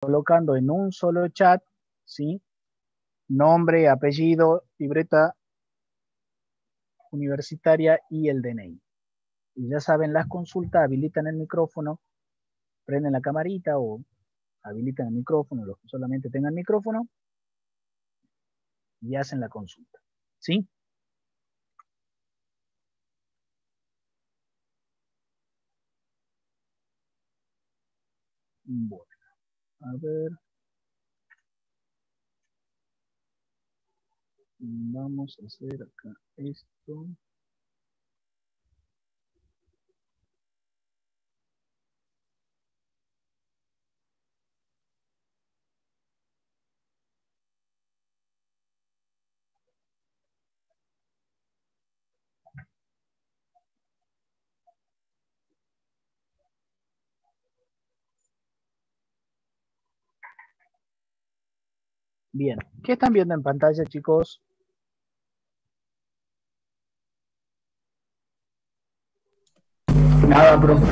colocando en un solo chat, ¿sí? Nombre, apellido, libreta universitaria y el DNI. Y ya saben, las consultas habilitan el micrófono, prenden la camarita o habilitan el micrófono, los que solamente tengan micrófono, y hacen la consulta, ¿sí? Bueno, a ver. Vamos a hacer acá esto. Bien, ¿qué están viendo en pantalla, chicos? Nada, profe.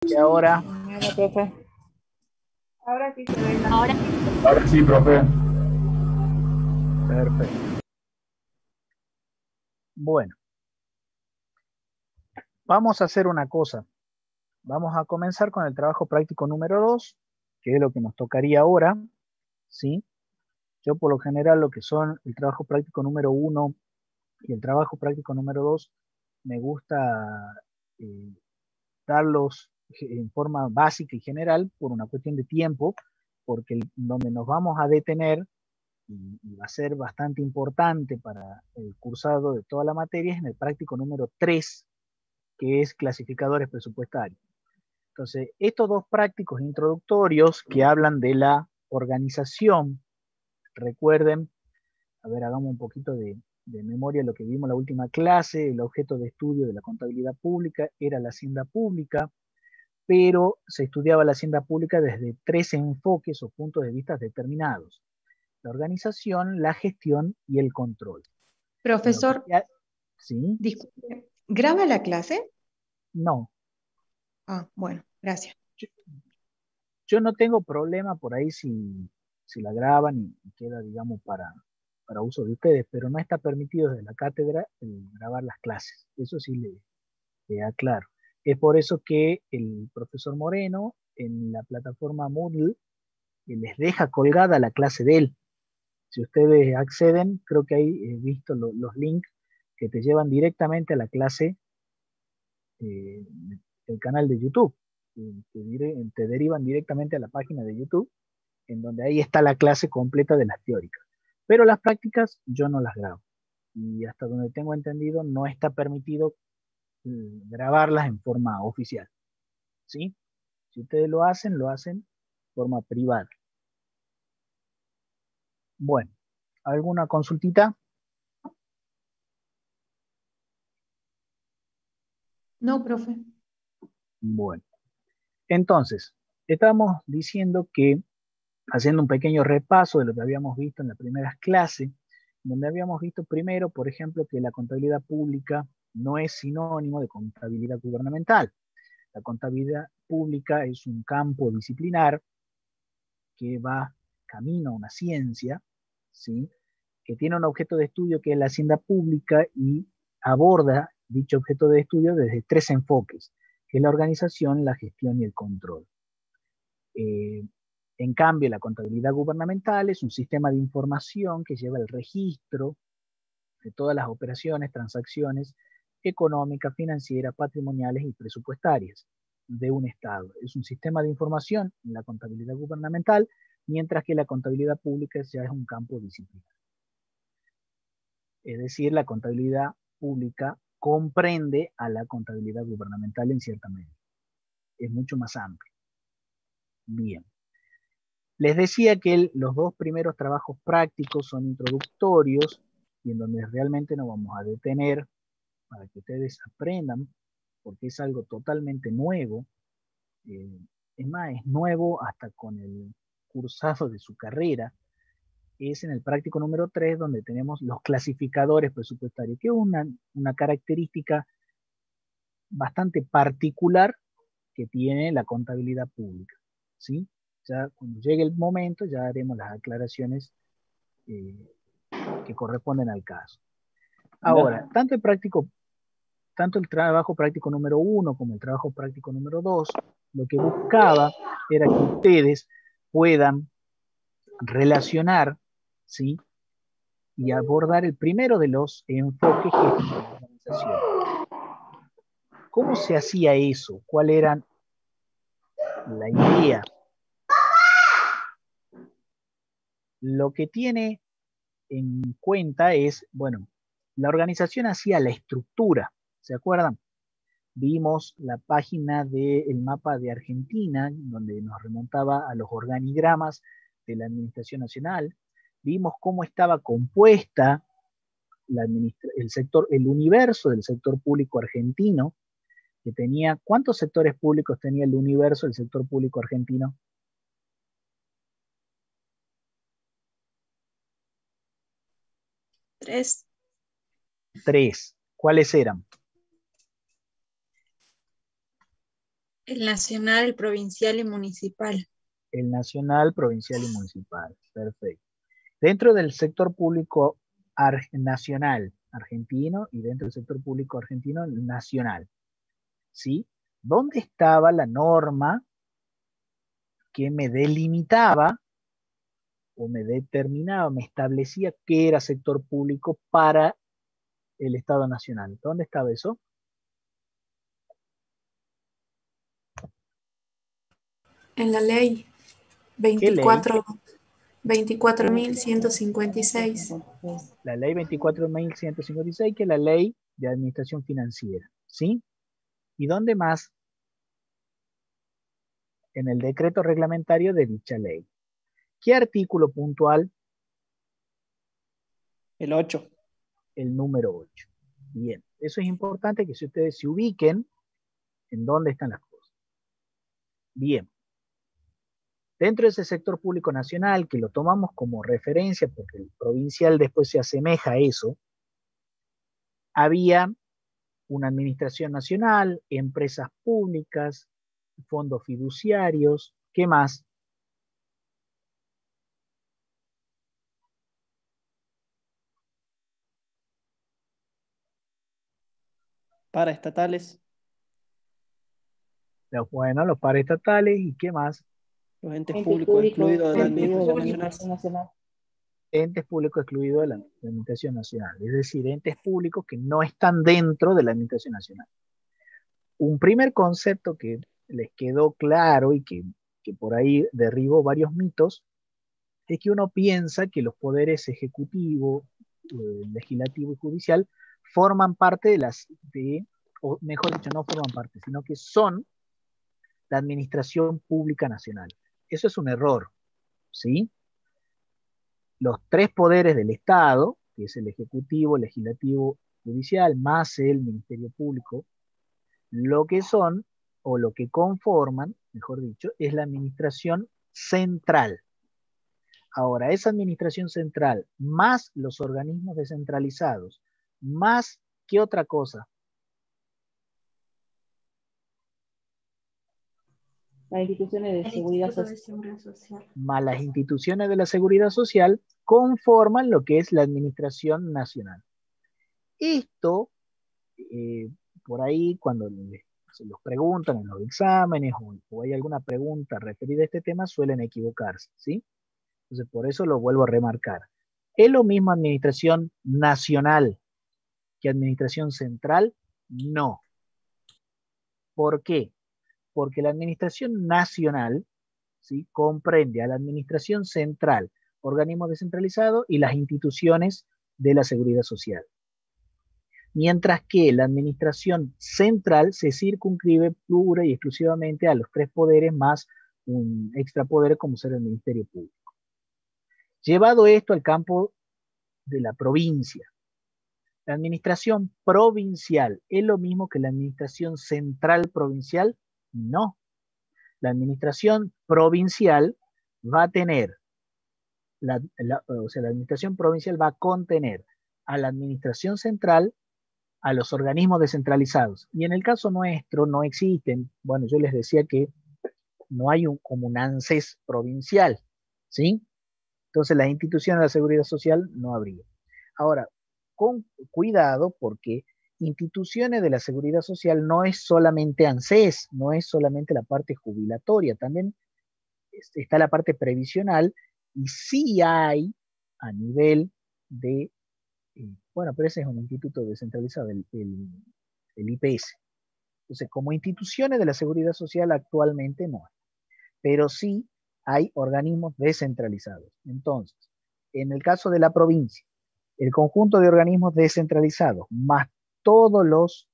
¿Y ahora? Nada, profe. Ahora sí se ve. Ahora sí, profe. Perfecto. Bueno, vamos a hacer una cosa. Vamos a comenzar con el trabajo práctico número 2, que es lo que nos tocaría ahora, ¿sí? Yo por lo general lo que son el trabajo práctico número 1 y el trabajo práctico número 2, me gusta eh, darlos en forma básica y general por una cuestión de tiempo, porque donde nos vamos a detener y va a ser bastante importante para el cursado de toda la materia es en el práctico número 3, que es clasificadores presupuestarios. Entonces, estos dos prácticos introductorios que hablan de la organización, recuerden, a ver, hagamos un poquito de memoria lo que vimos en la última clase, el objeto de estudio de la contabilidad pública era la hacienda pública, pero se estudiaba la hacienda pública desde 3 enfoques o puntos de vista determinados: la organización, la gestión y el control. Profesor, ¿Sí? disculpe, ¿graba la clase? No. Ah, bueno, gracias. Yo no tengo problema por ahí si la graban y queda, digamos, para uso de ustedes, pero no está permitido desde la cátedra grabar las clases. Eso sí le aclaro. Es por eso que el profesor Moreno en la plataforma Moodle les deja colgada la clase de él. Si ustedes acceden, creo que ahí he visto los links que te llevan directamente a la clase del canal de YouTube. Te derivan directamente a la página de YouTube, en donde ahí está la clase completa de las teóricas. Pero las prácticas yo no las grabo. Y hasta donde tengo entendido, no está permitido grabarlas en forma oficial. ¿Sí? Si ustedes lo hacen de forma privada. Bueno, ¿alguna consultita? No, profe. Bueno, entonces, estamos diciendo que, haciendo un pequeño repaso de lo que habíamos visto en las primeras clases, donde habíamos visto primero, por ejemplo, que la contabilidad pública no es sinónimo de contabilidad gubernamental. La contabilidad pública es un campo disciplinar que va camino a una ciencia, ¿sí? Que tiene un objeto de estudio que es la hacienda pública y aborda dicho objeto de estudio desde 3 enfoques, que es la organización, la gestión y el control. En cambio, la contabilidad gubernamental es un sistema de información que lleva el registro de todas las operaciones, transacciones económicas, financieras, patrimoniales y presupuestarias de un Estado. Es un sistema de información en la contabilidad gubernamental, mientras que la contabilidad pública ya es un campo disciplinar. Es decir, la contabilidad pública comprende a la contabilidad gubernamental en cierta medida. Es mucho más amplio. Bien. Les decía que los dos primeros trabajos prácticos son introductorios y en donde realmente nos vamos a detener para que ustedes aprendan, porque es algo totalmente nuevo. Es más, es nuevo hasta con el cursado de su carrera. Es en el práctico número 3 donde tenemos los clasificadores presupuestarios, que es una característica bastante particular que tiene la contabilidad pública, ¿sí? Ya cuando llegue el momento ya haremos las aclaraciones que corresponden al caso. Ahora, tanto el trabajo práctico número 1 como el trabajo práctico número 2, lo que buscaba era que ustedes puedan relacionar, ¿sí?, y abordar el primero de los enfoques, que es la organización. ¿Cómo se hacía eso? ¿Cuál era la idea? Lo que tiene en cuenta es, bueno, la organización hacía la estructura, ¿se acuerdan? Vimos la página del mapa de Argentina, donde nos remontaba a los organigramas de la Administración Nacional. Vimos cómo estaba compuesta el universo del sector público argentino, que tenía, ¿cuántos sectores públicos tenía el universo del sector público argentino? 3. 3. ¿Cuáles eran? El nacional, el provincial y municipal. El nacional, provincial y municipal. Perfecto. Dentro del sector público nacional argentino y dentro del sector público argentino nacional, ¿sí? ¿Dónde estaba la norma que me delimitaba o me determinaba, me establecía qué era sector público para el Estado Nacional? ¿Dónde estaba eso? En la ley ¿Qué ley? 24.156. La ley 24.156, que es la ley de administración financiera, ¿sí? ¿Y dónde más? En el decreto reglamentario de dicha ley. ¿Qué artículo puntual? El 8. El número 8. Bien, eso es importante, que si ustedes se ubiquen en dónde están las cosas. Bien. Dentro de ese sector público nacional, que lo tomamos como referencia porque el provincial después se asemeja a eso, había una administración nacional, empresas públicas, fondos fiduciarios, ¿qué más? Paraestatales, Bueno, los paraestatales, ¿y qué más? los entes públicos excluidos de la Administración Nacional. Entes públicos excluidos de la Administración Nacional, es decir, entes públicos que no están dentro de la Administración Nacional. Un primer concepto que les quedó claro y que por ahí derribó varios mitos, es que uno piensa que los poderes ejecutivo, legislativo y judicial forman parte o mejor dicho, no forman parte, sino que son la administración pública nacional. Eso es un error, ¿sí? Los tres poderes del Estado, que es el ejecutivo, legislativo, judicial, más el Ministerio Público, lo que son, o lo que conforman, mejor dicho, es la administración central. Ahora, esa administración central, más los organismos descentralizados, más, ¿qué otra cosa? Las instituciones de seguridad social. Más las instituciones de la seguridad social conforman lo que es la administración nacional. Esto, por ahí, cuando se los preguntan en los exámenes o hay alguna pregunta referida a este tema, suelen equivocarse, ¿sí? Entonces, por eso lo vuelvo a remarcar. ¿Es lo mismo administración nacional que administración central? No. ¿Por qué? Porque la administración nacional, ¿sí?, comprende a la administración central, organismos descentralizados y las instituciones de la seguridad social. Mientras que la administración central se circunscribe pura y exclusivamente a los tres poderes más un extrapoder como ser el Ministerio Público. Llevado esto al campo de la provincia, la administración provincial, ¿es lo mismo que la administración central provincial? No. La administración provincial va a tener, o sea, la administración provincial va a contener a la administración central, a los organismos descentralizados. Y en el caso nuestro no existen, bueno, yo les decía que no hay como un ANSES provincial, ¿sí? Entonces las instituciones de la seguridad social no habría. Ahora, con cuidado porque instituciones de la seguridad social no es solamente ANSES, no es solamente la parte jubilatoria, también está la parte previsional y sí hay a nivel de, bueno, pero ese es un instituto descentralizado, el IPS. Entonces, como instituciones de la seguridad social actualmente no hay, pero sí hay organismos descentralizados. Entonces, en el caso de la provincia, el conjunto de organismos descentralizados, más todos los,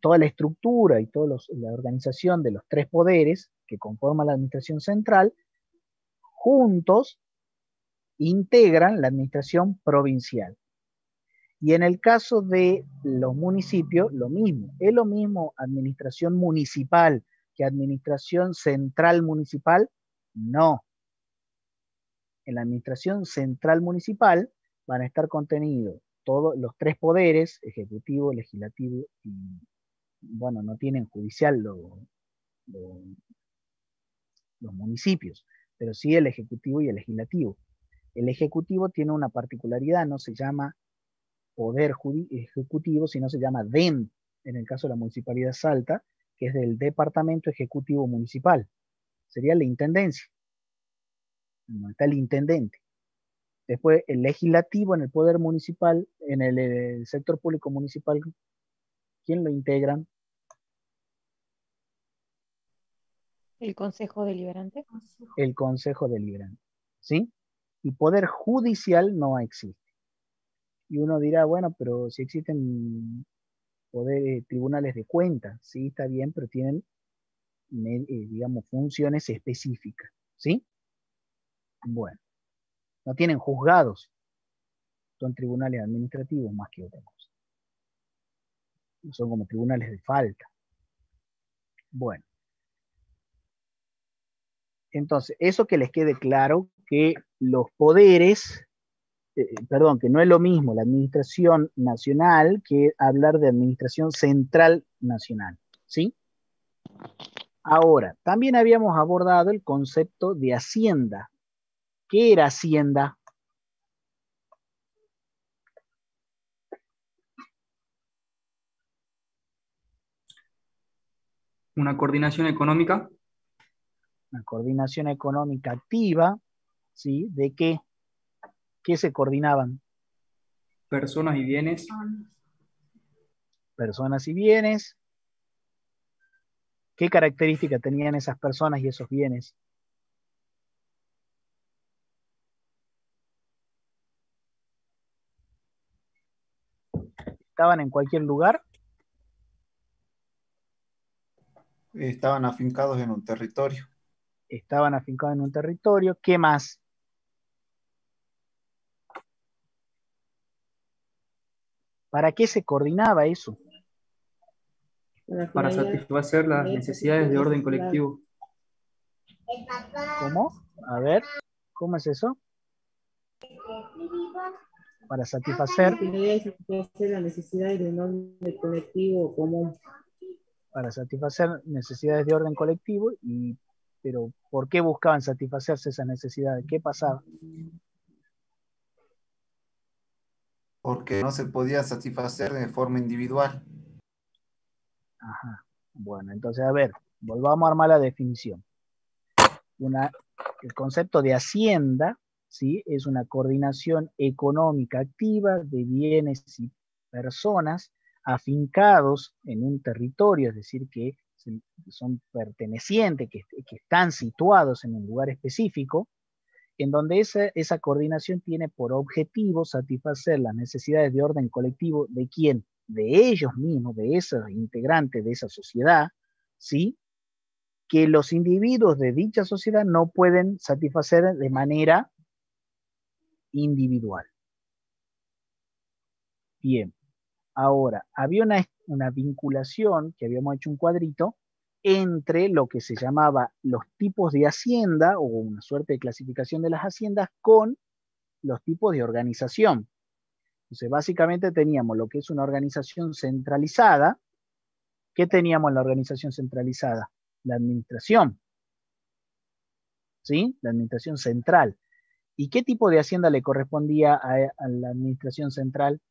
toda la estructura y toda la organización de los tres poderes que conforman la administración central, juntos integran la administración provincial. Y en el caso de los municipios, lo mismo. ¿Es lo mismo administración municipal que administración central municipal? No. En la administración central municipal van a estar contenidos todos los tres poderes, ejecutivo, legislativo y, bueno, no tienen judicial los municipios, pero sí el ejecutivo y el legislativo. El ejecutivo tiene una particularidad, no se llama poder ejecutivo, sino se llama DEM, en el caso de la Municipalidad de Salta, que es del Departamento Ejecutivo Municipal. Sería la intendencia. No está el intendente. Después, el legislativo en el poder municipal, en el sector público municipal, ¿quién lo integran? El Consejo Deliberante. El Consejo Deliberante. ¿Sí? Y poder judicial no existe. Y uno dirá, bueno, pero si existen tribunales de cuentas, sí, está bien, pero tienen, digamos, funciones específicas. ¿Sí? Bueno, no tienen juzgados, son tribunales administrativos más que otra cosa. Son como tribunales de falta. Bueno. Entonces, eso que les quede claro, que los poderes, perdón, que no es lo mismo la administración nacional que hablar de administración central nacional, ¿sí? Ahora, también habíamos abordado el concepto de hacienda. ¿Qué era hacienda? Una coordinación económica. Una coordinación económica activa, ¿sí? ¿De qué? ¿Qué se coordinaban? Personas y bienes. Personas y bienes. ¿Qué características tenían esas personas y esos bienes? ¿Estaban en cualquier lugar? Estaban afincados en un territorio. Estaban afincados en un territorio. ¿Qué más? ¿Para qué se coordinaba eso? Para satisfacer las necesidades de orden colectivo. ¿Cómo? A ver, ¿cómo es eso? Para satisfacer. La necesidad de un orden colectivo común. Para satisfacer necesidades de orden colectivo, pero ¿por qué buscaban satisfacerse esas necesidades? ¿Qué pasaba? Porque no se podía satisfacer de forma individual. Ajá. Bueno, entonces, a ver, volvamos a armar la definición. El concepto de hacienda, ¿sí? Es una coordinación económica activa de bienes y personas afincados en un territorio, es decir, que son pertenecientes, que están situados en un lugar específico, en donde esa coordinación tiene por objetivo satisfacer las necesidades de orden colectivo de quién, de ellos mismos, de esos integrantes de esa sociedad, ¿sí? Que los individuos de dicha sociedad no pueden satisfacer de manera individual. Bien, ahora, había una vinculación, que habíamos hecho un cuadrito, entre lo que se llamaba los tipos de hacienda, o una suerte de clasificación de las haciendas, con los tipos de organización. Entonces, básicamente teníamos lo que es una organización centralizada. ¿Qué teníamos en la organización centralizada? La administración, ¿sí? La administración central. ¿Y qué tipo de hacienda le correspondía a la administración central?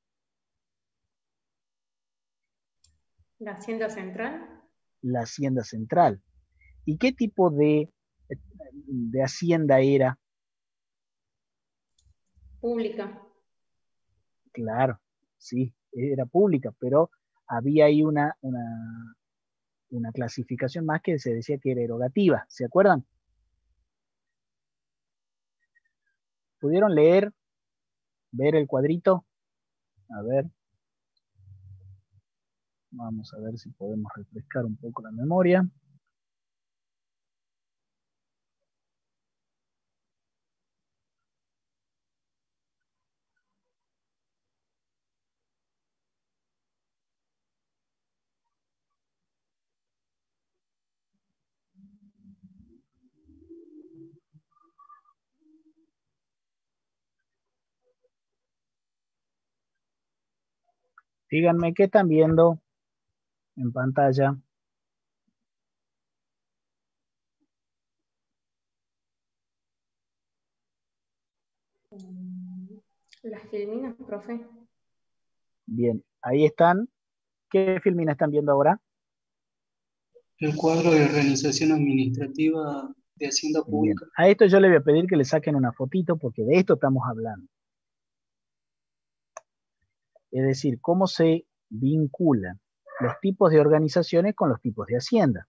La hacienda central. La hacienda central. ¿Y qué tipo de hacienda era? Pública. Claro, sí, era pública, pero había ahí una clasificación más que se decía que era erogativa, ¿se acuerdan? ¿Pudieron leer, ver el cuadrito? A ver, vamos a ver si podemos refrescar un poco la memoria. Díganme qué están viendo en pantalla. Las filminas, profe. Bien, ahí están. ¿Qué filmina están viendo ahora? El cuadro de organización administrativa de Hacienda Bien, Pública. a esto yo le voy a pedir que le saquen una fotito porque de esto estamos hablando. Es decir, cómo se vinculan los tipos de organizaciones con los tipos de hacienda.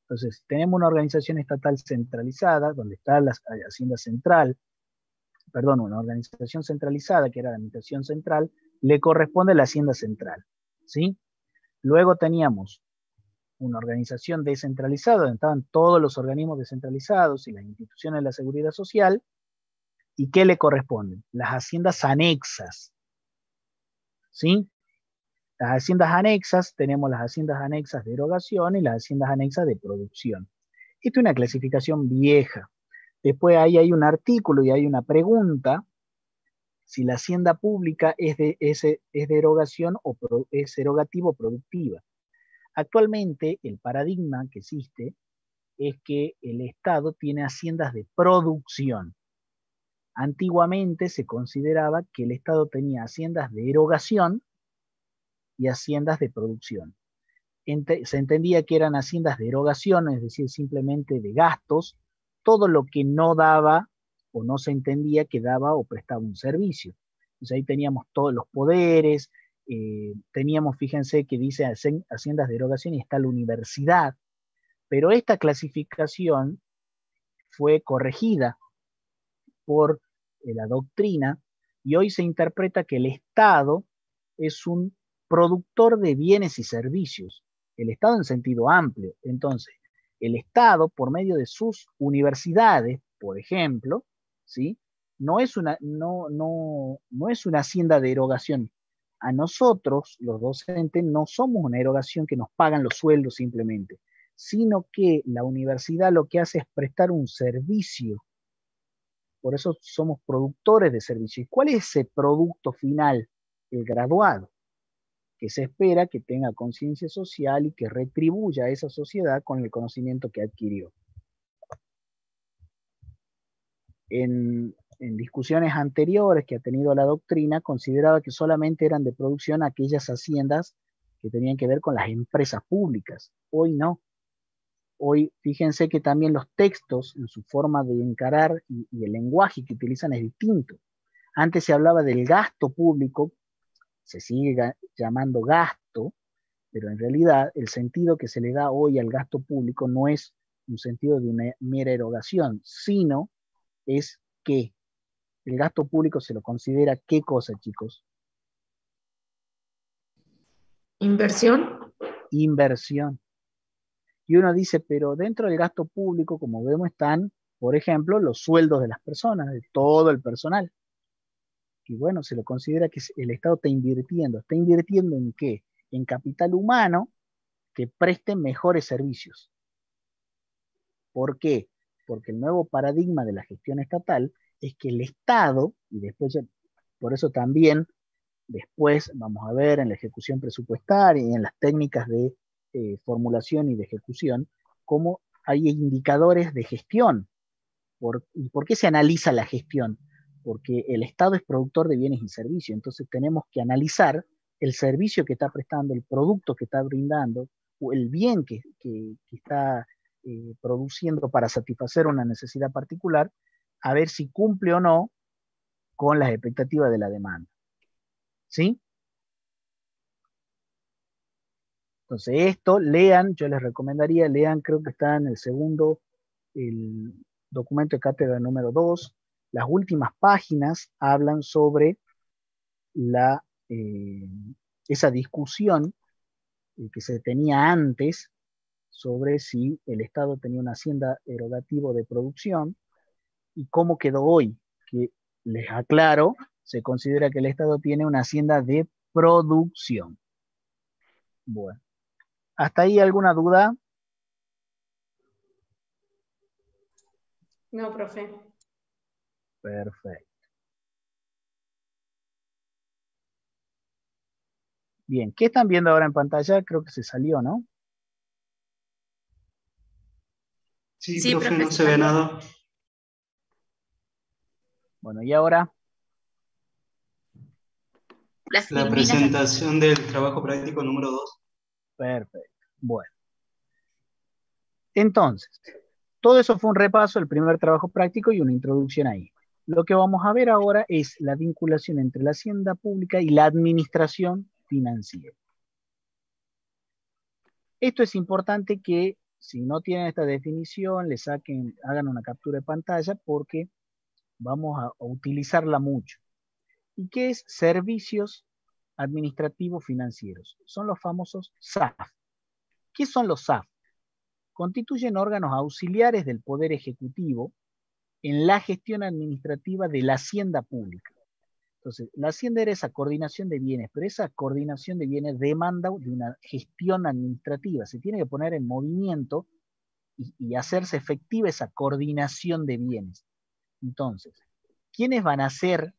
Entonces, tenemos una organización estatal centralizada, donde está la hacienda central, perdón, una organización centralizada, que era la administración central, le corresponde la hacienda central, ¿sí? Luego teníamos una organización descentralizada, donde estaban todos los organismos descentralizados y las instituciones de la seguridad social, ¿y qué le corresponden? Las haciendas anexas, ¿sí? Las haciendas anexas, tenemos las haciendas anexas de erogación y las haciendas anexas de producción. Esta es una clasificación vieja. Después ahí hay un artículo y hay una pregunta si la hacienda pública es de erogación o es erogativa o productiva. Actualmente el paradigma que existe es que el Estado tiene haciendas de producción. Antiguamente se consideraba que el Estado tenía haciendas de erogación y haciendas de producción. Se entendía que eran haciendas de erogación, es decir, simplemente de gastos, todo lo que no daba o no se entendía que daba o prestaba un servicio. Entonces ahí teníamos todos los poderes, teníamos, fíjense que dice haciendas de erogación y está la universidad, pero esta clasificación fue corregida por la doctrina y hoy se interpreta que el Estado es un productor de bienes y servicios. El Estado en sentido amplio. Entonces, el Estado, por medio de sus universidades, por ejemplo, ¿sí? no es una hacienda de erogación. A nosotros, los docentes, no somos una erogación que nos pagan los sueldos simplemente, sino que la universidad lo que hace es prestar un servicio. Por eso somos productores de servicios. ¿Y cuál es ese producto final? El graduado, que se espera que tenga conciencia social y que retribuya a esa sociedad con el conocimiento que adquirió. En discusiones anteriores que ha tenido la doctrina, consideraba que solamente eran de producción aquellas haciendas que tenían que ver con las empresas públicas. Hoy no. Hoy, fíjense que también los textos, en su forma de encarar y el lenguaje que utilizan es distinto. Antes se hablaba del gasto público, se sigue llamando gasto, pero en realidad el sentido que se le da hoy al gasto público no es un sentido de una mera erogación, sino es que el gasto público se lo considera ¿qué cosa, chicos? Inversión. Inversión. Y uno dice, pero dentro del gasto público, como vemos, están, por ejemplo, los sueldos de las personas, de todo el personal. Y bueno, se lo considera que el Estado está invirtiendo. ¿Está invirtiendo en qué? En capital humano que preste mejores servicios. ¿Por qué? Porque el nuevo paradigma de la gestión estatal es que el Estado, y después, por eso también, después vamos a ver en la ejecución presupuestaria y en las técnicas de formulación y de ejecución, cómo hay indicadores de gestión. ¿Y por qué se analiza la gestión? Porque el Estado es productor de bienes y servicios, entonces tenemos que analizar el servicio que está prestando, el producto que está brindando, o el bien que está produciendo para satisfacer una necesidad particular, a ver si cumple o no con las expectativas de la demanda. ¿Sí? Entonces esto, lean, yo les recomendaría, lean, creo que está en el segundo, el documento de cátedra número 2, las últimas páginas hablan sobre esa discusión que se tenía antes sobre si el Estado tenía una hacienda erogativa de producción y cómo quedó hoy, que les aclaro, se considera que el Estado tiene una hacienda de producción. Bueno, ¿hasta ahí alguna duda? No, profe. Perfecto. Bien, ¿qué están viendo ahora en pantalla? Creo que se salió, ¿no? Sí, profe, no se ve nada. Bueno, ¿y ahora? La presentación del trabajo práctico número 2. Perfecto. Bueno. Entonces, todo eso fue un repaso, el primer trabajo práctico y una introducción ahí. Lo que vamos a ver ahora es la vinculación entre la hacienda pública y la administración financiera. Esto es importante que si no tienen esta definición, le saquen, hagan una captura de pantalla porque vamos a utilizarla mucho. ¿Y qué es servicios administrativos financieros? Son los famosos SAF. ¿Qué son los SAF? Constituyen órganos auxiliares del Poder Ejecutivo en la gestión administrativa de la hacienda pública. Entonces, la hacienda era esa coordinación de bienes, pero esa coordinación de bienes demanda de una gestión administrativa. Se tiene que poner en movimiento y hacerse efectiva esa coordinación de bienes. Entonces, ¿quiénes van a ser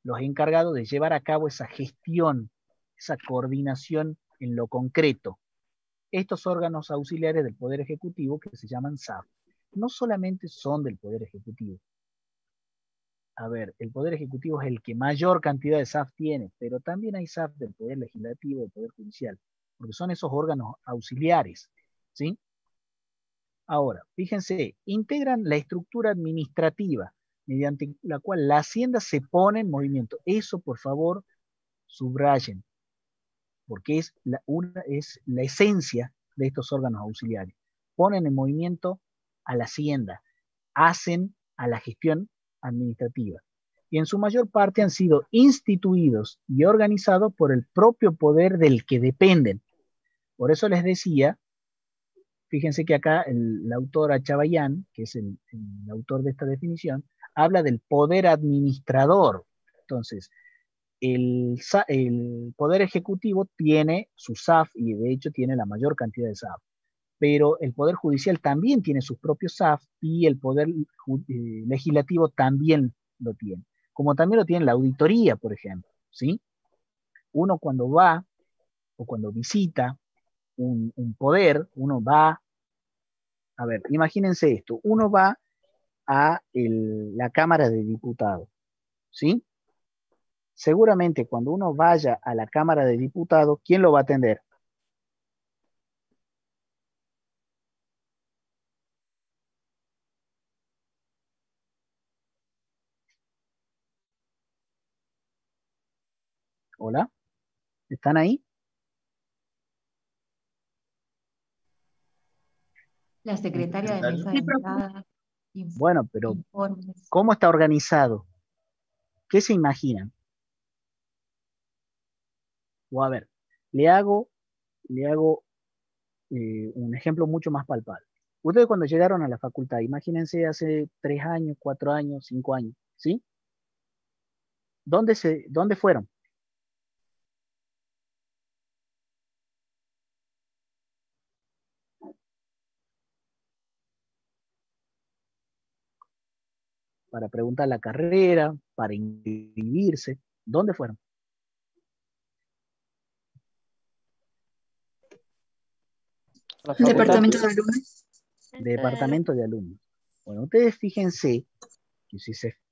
los encargados de llevar a cabo esa gestión, esa coordinación en lo concreto? Estos órganos auxiliares del Poder Ejecutivo que se llaman SAF. No solamente son del Poder Ejecutivo. A ver, el Poder Ejecutivo es el que mayor cantidad de SAF tiene, pero también hay SAF del Poder Legislativo, del Poder Judicial, porque son esos órganos auxiliares, ¿sí? Ahora, fíjense, integran la estructura administrativa mediante la cual la hacienda se pone en movimiento. Eso, por favor, subrayen, porque es la esencia de estos órganos auxiliares. Ponen en movimiento a la hacienda, hacen a la gestión administrativa. Y en su mayor parte han sido instituidos y organizados por el propio poder del que dependen. Por eso les decía, fíjense que acá el autor Achabayán, que es el autor de esta definición, habla del poder administrador. Entonces, el Poder Ejecutivo tiene su SAF y de hecho tiene la mayor cantidad de SAF, pero el Poder Judicial también tiene sus propios SAF y el Poder Legislativo también lo tiene, como también lo tiene la auditoría, por ejemplo, ¿sí? Uno cuando va o cuando visita un poder, uno va, a ver, imagínense esto, uno va a la Cámara de Diputados, ¿sí? Seguramente cuando uno vaya a la Cámara de Diputados, ¿quién lo va a atender? ¿Hola? ¿Están ahí? La secretaria de mesa de entrada, Bueno, pero informes. ¿cómo está organizado? ¿Qué se imaginan? O a ver, le hago un ejemplo mucho más palpable. Ustedes cuando llegaron a la facultad, imagínense hace 3 años, 4 años, 5 años, ¿sí? ¿Dónde fueron? Para preguntar la carrera, para inscribirse. ¿Dónde fueron? Departamento de alumnos. Departamento de alumnos. Bueno, ustedes fíjense que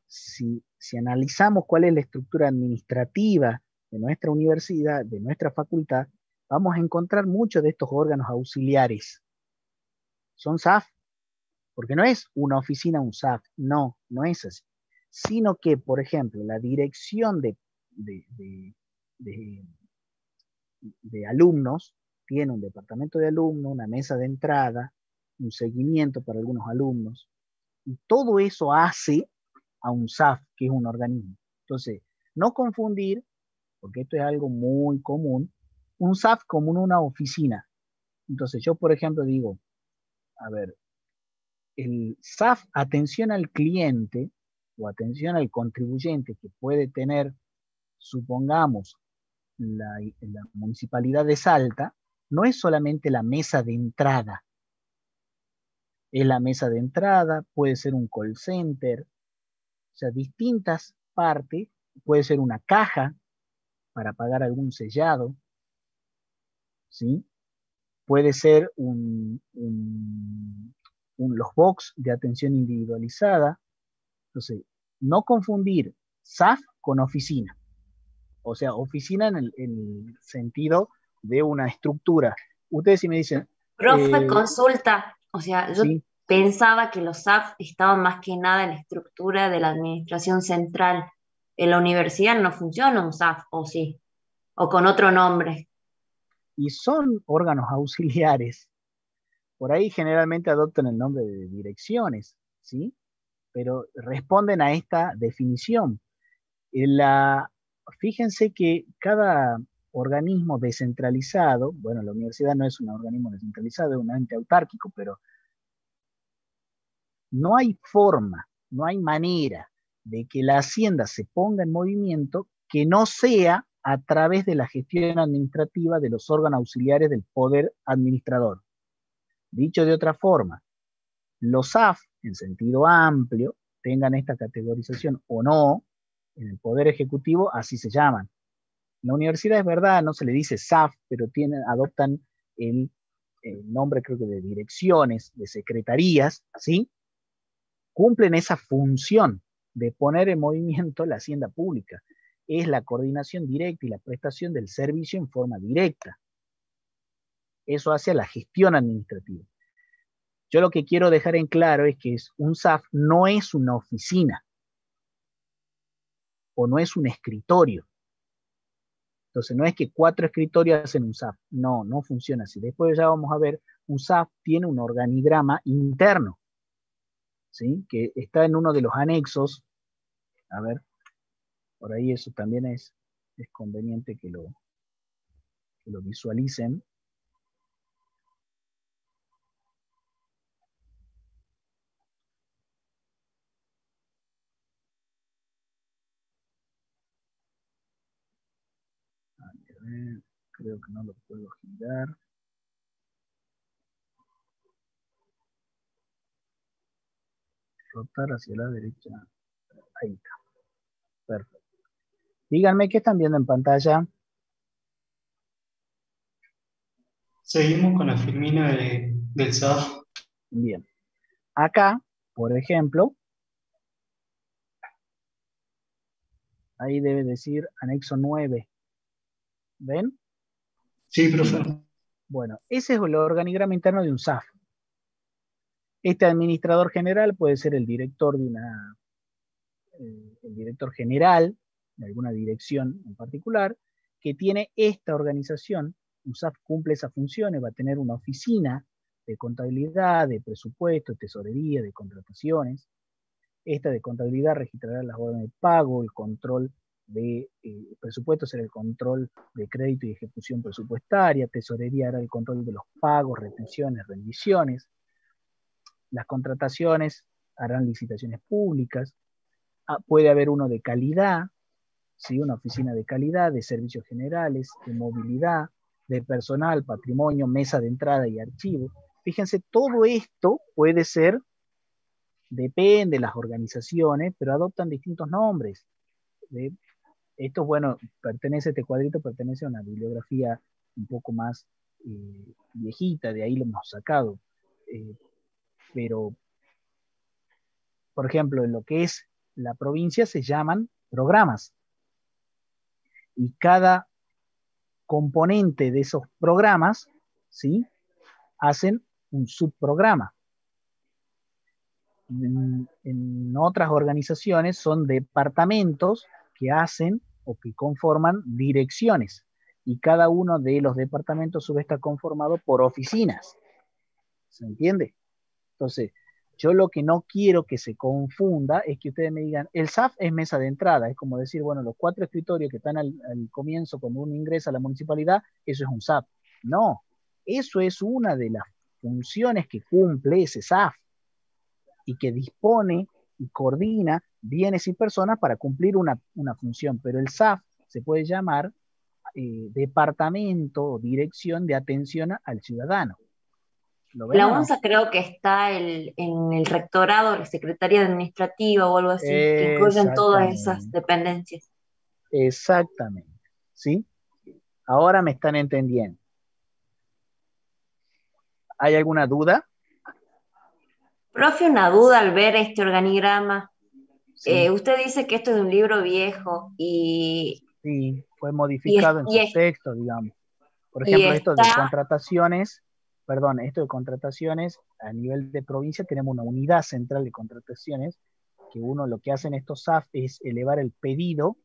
si analizamos cuál es la estructura administrativa de nuestra universidad, de nuestra facultad, vamos a encontrar muchos de estos órganos auxiliares. Son SAF, porque no es una oficina, un SAF, no, no es así. Sino que, por ejemplo, la dirección de alumnos tiene un departamento de alumnos, una mesa de entrada, un seguimiento para algunos alumnos, y todo eso hace a un SAF, que es un organismo. Entonces, no confundir, porque esto es algo muy común, un SAF como una oficina. Entonces, yo, por ejemplo, digo, a ver, el SAF, atención al cliente o atención al contribuyente que puede tener, supongamos, la municipalidad de Salta, no es solamente la mesa de entrada. Es la mesa de entrada, puede ser un call center, o sea, distintas partes, puede ser una caja para pagar algún sellado, ¿sí? Puede ser los box de atención individualizada. Entonces, no confundir SAF con oficina. O sea, oficina en el sentido de una estructura. Ustedes si me dicen... Profe, consulta. O sea, yo sí, pensaba que los SAF estaban más que nada en la estructura de la administración central. En la universidad no funciona un SAF, ¿o sí? ¿O con otro nombre? y son órganos auxiliares. Por ahí generalmente adoptan el nombre de direcciones, ¿sí? Pero responden a esta definición. Fíjense que cada organismo descentralizado, bueno, la universidad no es un organismo descentralizado, es un ente autárquico, pero no hay forma, no hay manera de que la hacienda se ponga en movimiento que no sea a través de la gestión administrativa de los órganos auxiliares del poder administrador. Dicho de otra forma, los SAF, en sentido amplio, tengan esta categorización o no, en el Poder Ejecutivo así se llaman. En la universidad es verdad, no se le dice SAF, pero adoptan el nombre creo que de direcciones, de secretarías, ¿sí? Cumplen esa función de poner en movimiento la hacienda pública. Es la coordinación directa y la prestación del servicio en forma directa. Eso hace a la gestión administrativa. Yo lo que quiero dejar en claro es que un SAF no es una oficina o no es un escritorio. Entonces no es que 4 escritorios hacen un SAF. No, no funciona así. Después ya vamos a ver, un SAF tiene un organigrama interno, ¿sí? Que está en uno de los anexos. A ver, por ahí eso también es conveniente que lo visualicen. Creo que no lo puedo girar. Rotar hacia la derecha. Ahí está. Perfecto. Díganme qué están viendo en pantalla. Seguimos con la filmina del SAF. Bien. Acá, por ejemplo, ahí debe decir anexo 9. ¿Ven? Sí, profe. Bueno, ese es el organigrama interno de un SAF. Este administrador general puede ser el director el director general de alguna dirección en particular, que tiene esta organización. Un SAF cumple esas funciones, va a tener una oficina de contabilidad, de presupuesto, de tesorería, de contrataciones. Esta de contabilidad registrará las órdenes de pago, el control de presupuesto será el control de crédito y ejecución presupuestaria, tesorería hará el control de los pagos, retenciones, rendiciones. Las contrataciones harán licitaciones públicas. Puede haber uno de calidad, ¿sí? Una oficina de calidad, de servicios generales, de movilidad, de personal, patrimonio, mesa de entrada y archivo. Fíjense, todo esto puede ser, depende de las organizaciones, pero adoptan distintos nombres. Esto, bueno, este cuadrito pertenece a una bibliografía un poco más viejita, de ahí lo hemos sacado. Pero por ejemplo, en lo que es la provincia se llaman programas. Y cada componente de esos programas, ¿sí?, hacen un subprograma. En otras organizaciones son departamentos que hacen o que conforman direcciones. Y cada uno de los departamentos sube está conformado por oficinas. ¿Se entiende? Entonces, yo lo que no quiero que se confunda es que ustedes me digan, el SAF es mesa de entrada, es como decir, bueno, los 4 escritorios que están al comienzo cuando uno ingresa a la municipalidad, eso es un SAF. No, eso es una de las funciones que cumple ese SAF y que dispone y coordina bienes y personas para cumplir una función, pero el SAF se puede llamar departamento o dirección de atención al ciudadano. La UNSA creo que está en el rectorado, la Secretaría Administrativa o algo así, que incluyen todas esas dependencias. Exactamente, ¿sí? Ahora me están entendiendo. ¿Hay alguna duda? Profe, una duda al ver este organigrama. Sí. Usted dice que esto es un libro viejo y... Sí, fue modificado en su texto, digamos. Por ejemplo, esto de contrataciones, a nivel de provincia tenemos una unidad central de contrataciones, que uno lo que hacen estos SAF es elevar el pedido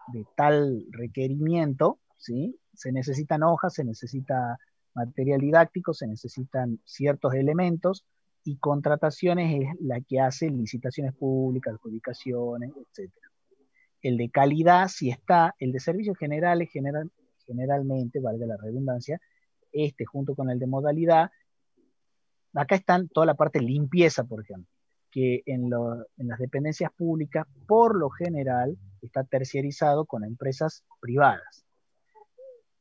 de tal requerimiento, ¿sí? Se necesitan hojas, se necesita material didáctico, se necesitan ciertos elementos, y contrataciones es la que hace licitaciones públicas, adjudicaciones, etc. El de calidad, si está, el de servicios generales, generalmente, valga la redundancia, junto con el de modalidad, acá están toda la parte limpieza, por ejemplo, que en las dependencias públicas, por lo general, está terciarizado con empresas privadas.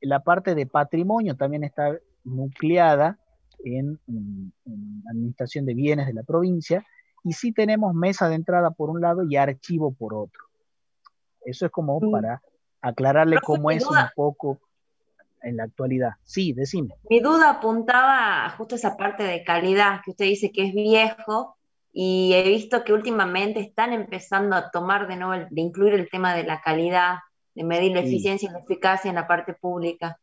La parte de patrimonio también está nucleada en administración de bienes de la provincia, y sí tenemos mesa de entrada por un lado y archivo por otro. Eso es como para aclararle cómo es un poco en la actualidad. Sí, decime. Mi duda apuntaba justo a esa parte de calidad, que usted dice que es viejo, y he visto que últimamente están empezando a tomar de nuevo, de incluir el tema de la calidad, de medir la eficiencia y la eficacia en la parte pública,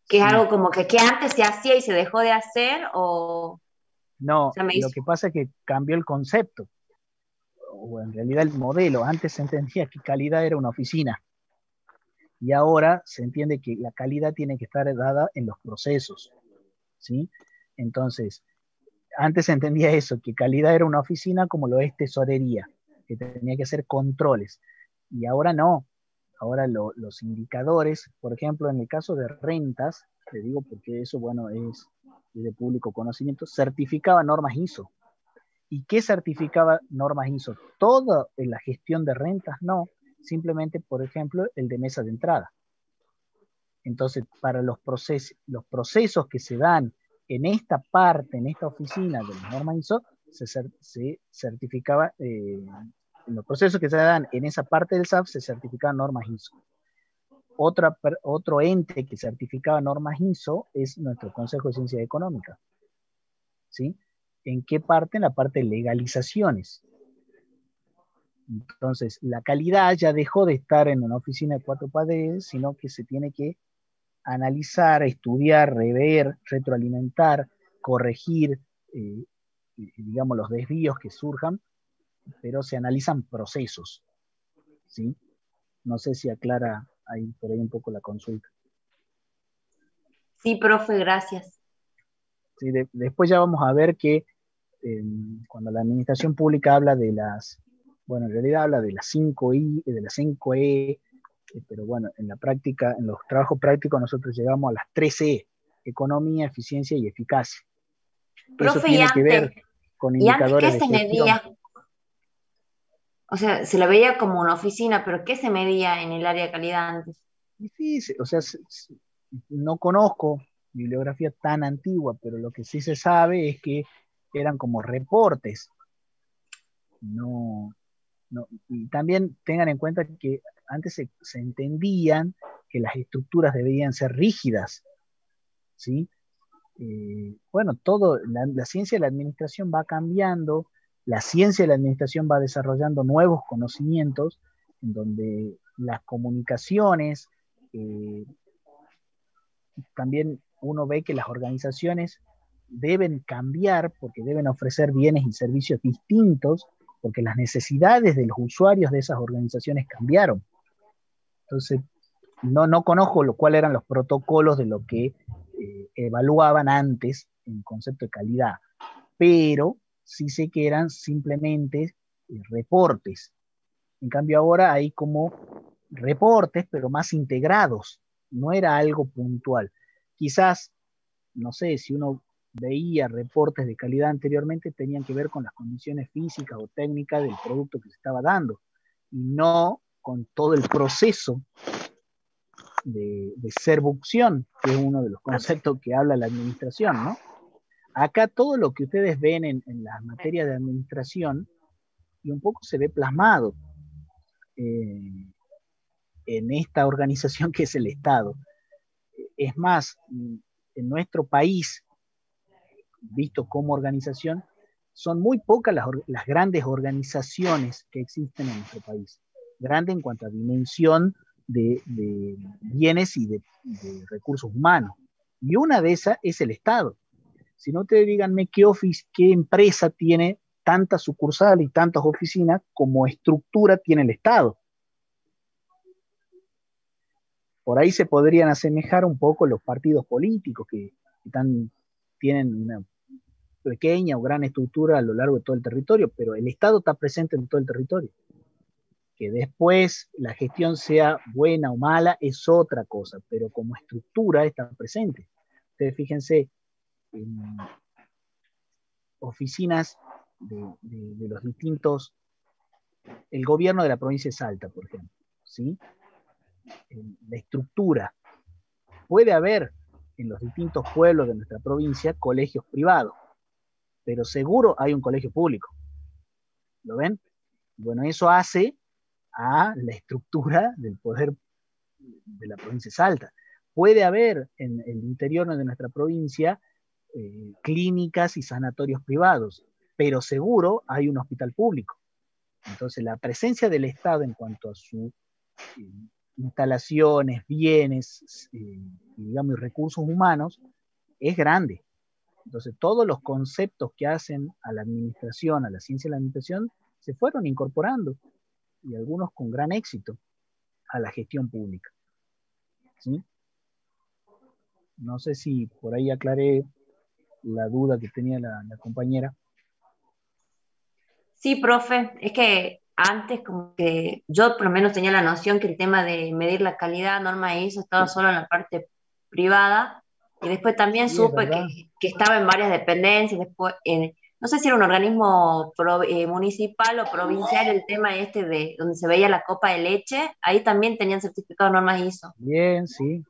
que es algo como que antes se hacía y se dejó de hacer, o... No, lo que pasa es que cambió el concepto, o en realidad el modelo. Antes se entendía que calidad era una oficina, y ahora se entiende que la calidad tiene que estar dada en los procesos, ¿sí? Entonces, antes se entendía eso, que calidad era una oficina como lo es tesorería, que tenía que hacer controles, y ahora no. Ahora los indicadores, por ejemplo, en el caso de rentas, te digo porque eso, bueno, es de público conocimiento, certificaba normas ISO. ¿Y qué certificaba normas ISO? Toda la gestión de rentas no, simplemente, por ejemplo, el de mesa de entrada. Entonces, para los procesos que se dan en esta parte, en esta oficina de la norma ISO, se certificaba, los procesos que se dan en esa parte del SAF se certificaban normas ISO. Otro ente que certificaba normas ISO es nuestro Consejo de Ciencias Económicas, ¿sí? ¿En qué parte? En la parte de legalizaciones. Entonces, la calidad ya dejó de estar en una oficina de 4 paredes, sino que se tiene que analizar, estudiar, rever, retroalimentar, corregir, digamos, los desvíos que surjan, pero se analizan procesos, ¿sí? No sé si aclara ahí por ahí un poco la consulta. Sí, profe, gracias. Sí, después ya vamos a ver que cuando la administración pública habla de en realidad habla de las 5I, de las 5E, pero bueno, en la práctica, en los trabajos prácticos nosotros llegamos a las 3E, economía, eficiencia y eficacia. Profe, eso tiene que ver con indicadores de gestión. ¿Y antes qué se medía? O sea, se la veía como una oficina, pero ¿qué se medía en el área de calidad antes? Difícil, o sea, no conozco bibliografía tan antigua, pero lo que sí se sabe es que eran como reportes. Y también tengan en cuenta que antes se entendían que las estructuras debían ser rígidas, ¿sí? Bueno, la ciencia de la administración va cambiando, la ciencia de la administración va desarrollando nuevos conocimientos en donde las comunicaciones, también uno ve que las organizaciones deben cambiar porque deben ofrecer bienes y servicios distintos, porque las necesidades de los usuarios de esas organizaciones cambiaron. Entonces, no conozco cuáles eran los protocolos de lo que evaluaban antes en concepto de calidad, pero sí sé que eran simplemente reportes. En cambio ahora hay como reportes, pero más integrados, no era algo puntual. Quizás, no sé, si uno veía reportes de calidad anteriormente, tenían que ver con las condiciones físicas o técnicas del producto que se estaba dando, y no con todo el proceso de servucción, que es uno de los conceptos que habla la administración, ¿no? Acá todo lo que ustedes ven en las materias de administración, y un poco se ve plasmado en esta organización que es el Estado. Es más, en nuestro país, visto como organización, son muy pocas las grandes organizaciones que existen en nuestro país. Grande en cuanto a dimensión de bienes y de recursos humanos. Y una de esas es el Estado. Si no, te díganme qué empresa tiene tantas sucursales y tantas oficinas como estructura tiene el Estado. Por ahí se podrían asemejar un poco los partidos políticos que tienen una pequeña o gran estructura a lo largo de todo el territorio, pero el Estado está presente en todo el territorio. Que después la gestión sea buena o mala es otra cosa, pero como estructura está presente. Ustedes fíjense, en oficinas de los distintos, el gobierno de la provincia de Salta, por ejemplo, ¿sí? La estructura. Puede haber en los distintos pueblos de nuestra provincia colegios privados, pero seguro hay un colegio público. ¿Lo ven? Bueno, eso hace a la estructura del poder de la provincia de Salta. Puede haber en el interior de nuestra provincia clínicas y sanatorios privados, pero seguro hay un hospital público. Entonces la presencia del Estado en cuanto a sus instalaciones, bienes, digamos, y recursos humanos es grande. Entonces todos los conceptos que hacen a la administración, a la ciencia de la administración, se fueron incorporando, y algunos con gran éxito, a la gestión pública. ¿Sí? No sé si por ahí aclaré la duda que tenía la compañera. Sí, profe, es que antes como que yo por lo menos tenía la noción que el tema de medir la calidad, norma ISO, estaba solo en la parte privada, y después también Sí, supe que estaba en varias dependencias, después no sé si era un organismo municipal o provincial, el tema este de donde se veía la copa de leche, ahí también tenían certificado de normas ISO. Bien, sí.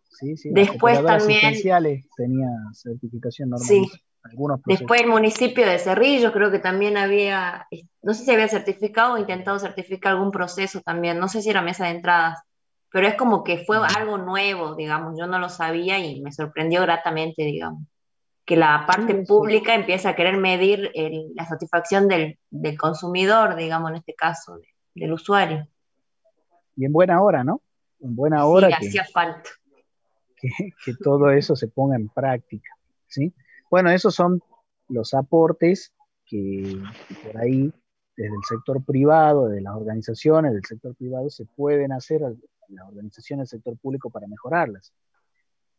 Después Las también asistenciales tenía certificación normal. sí. Algunos procesos. Después el municipio de Cerrillos creo que también había, no sé si había certificado o intentado certificar algún proceso también, no sé si era mesa de entradas, pero es como que fue algo nuevo, digamos, yo no lo sabía y me sorprendió gratamente, digamos, que la parte pública empieza a querer medir la satisfacción del consumidor, digamos, en este caso, del usuario. Y en buena hora, ¿no? En buena hora. Sí, hacía falta. Que todo eso se ponga en práctica, ¿sí? Bueno, esos son los aportes que por ahí desde el sector privado, de las organizaciones del sector privado, se pueden hacer a las organizaciones del sector público para mejorarlas.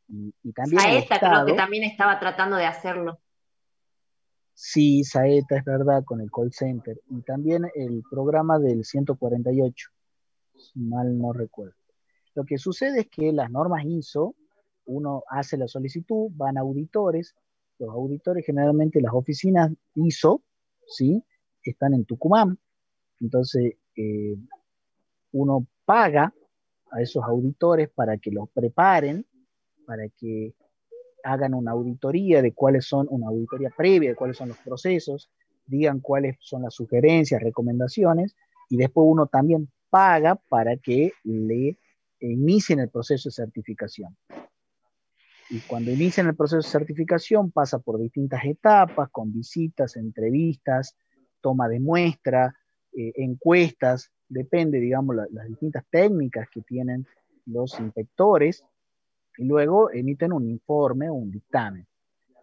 Y también Saeta creo que también estaba tratando de hacerlo. Sí, Saeta, es verdad, con el call center. Y también el programa del 148, si mal no recuerdo. Lo que sucede es que las normas ISO, uno hace la solicitud, van auditores, los auditores generalmente las oficinas ISO, ¿sí? Están en Tucumán, entonces uno paga a esos auditores para que los preparen, para que hagan una auditoría de una auditoría previa de cuáles son los procesos, digan cuáles son las sugerencias, recomendaciones, y después uno también paga para que le inicien el proceso de certificación. Y cuando inician el proceso de certificación pasa por distintas etapas, con visitas, entrevistas, toma de muestra, encuestas, depende, digamos, las distintas técnicas que tienen los inspectores, y luego emiten un informe o un dictamen.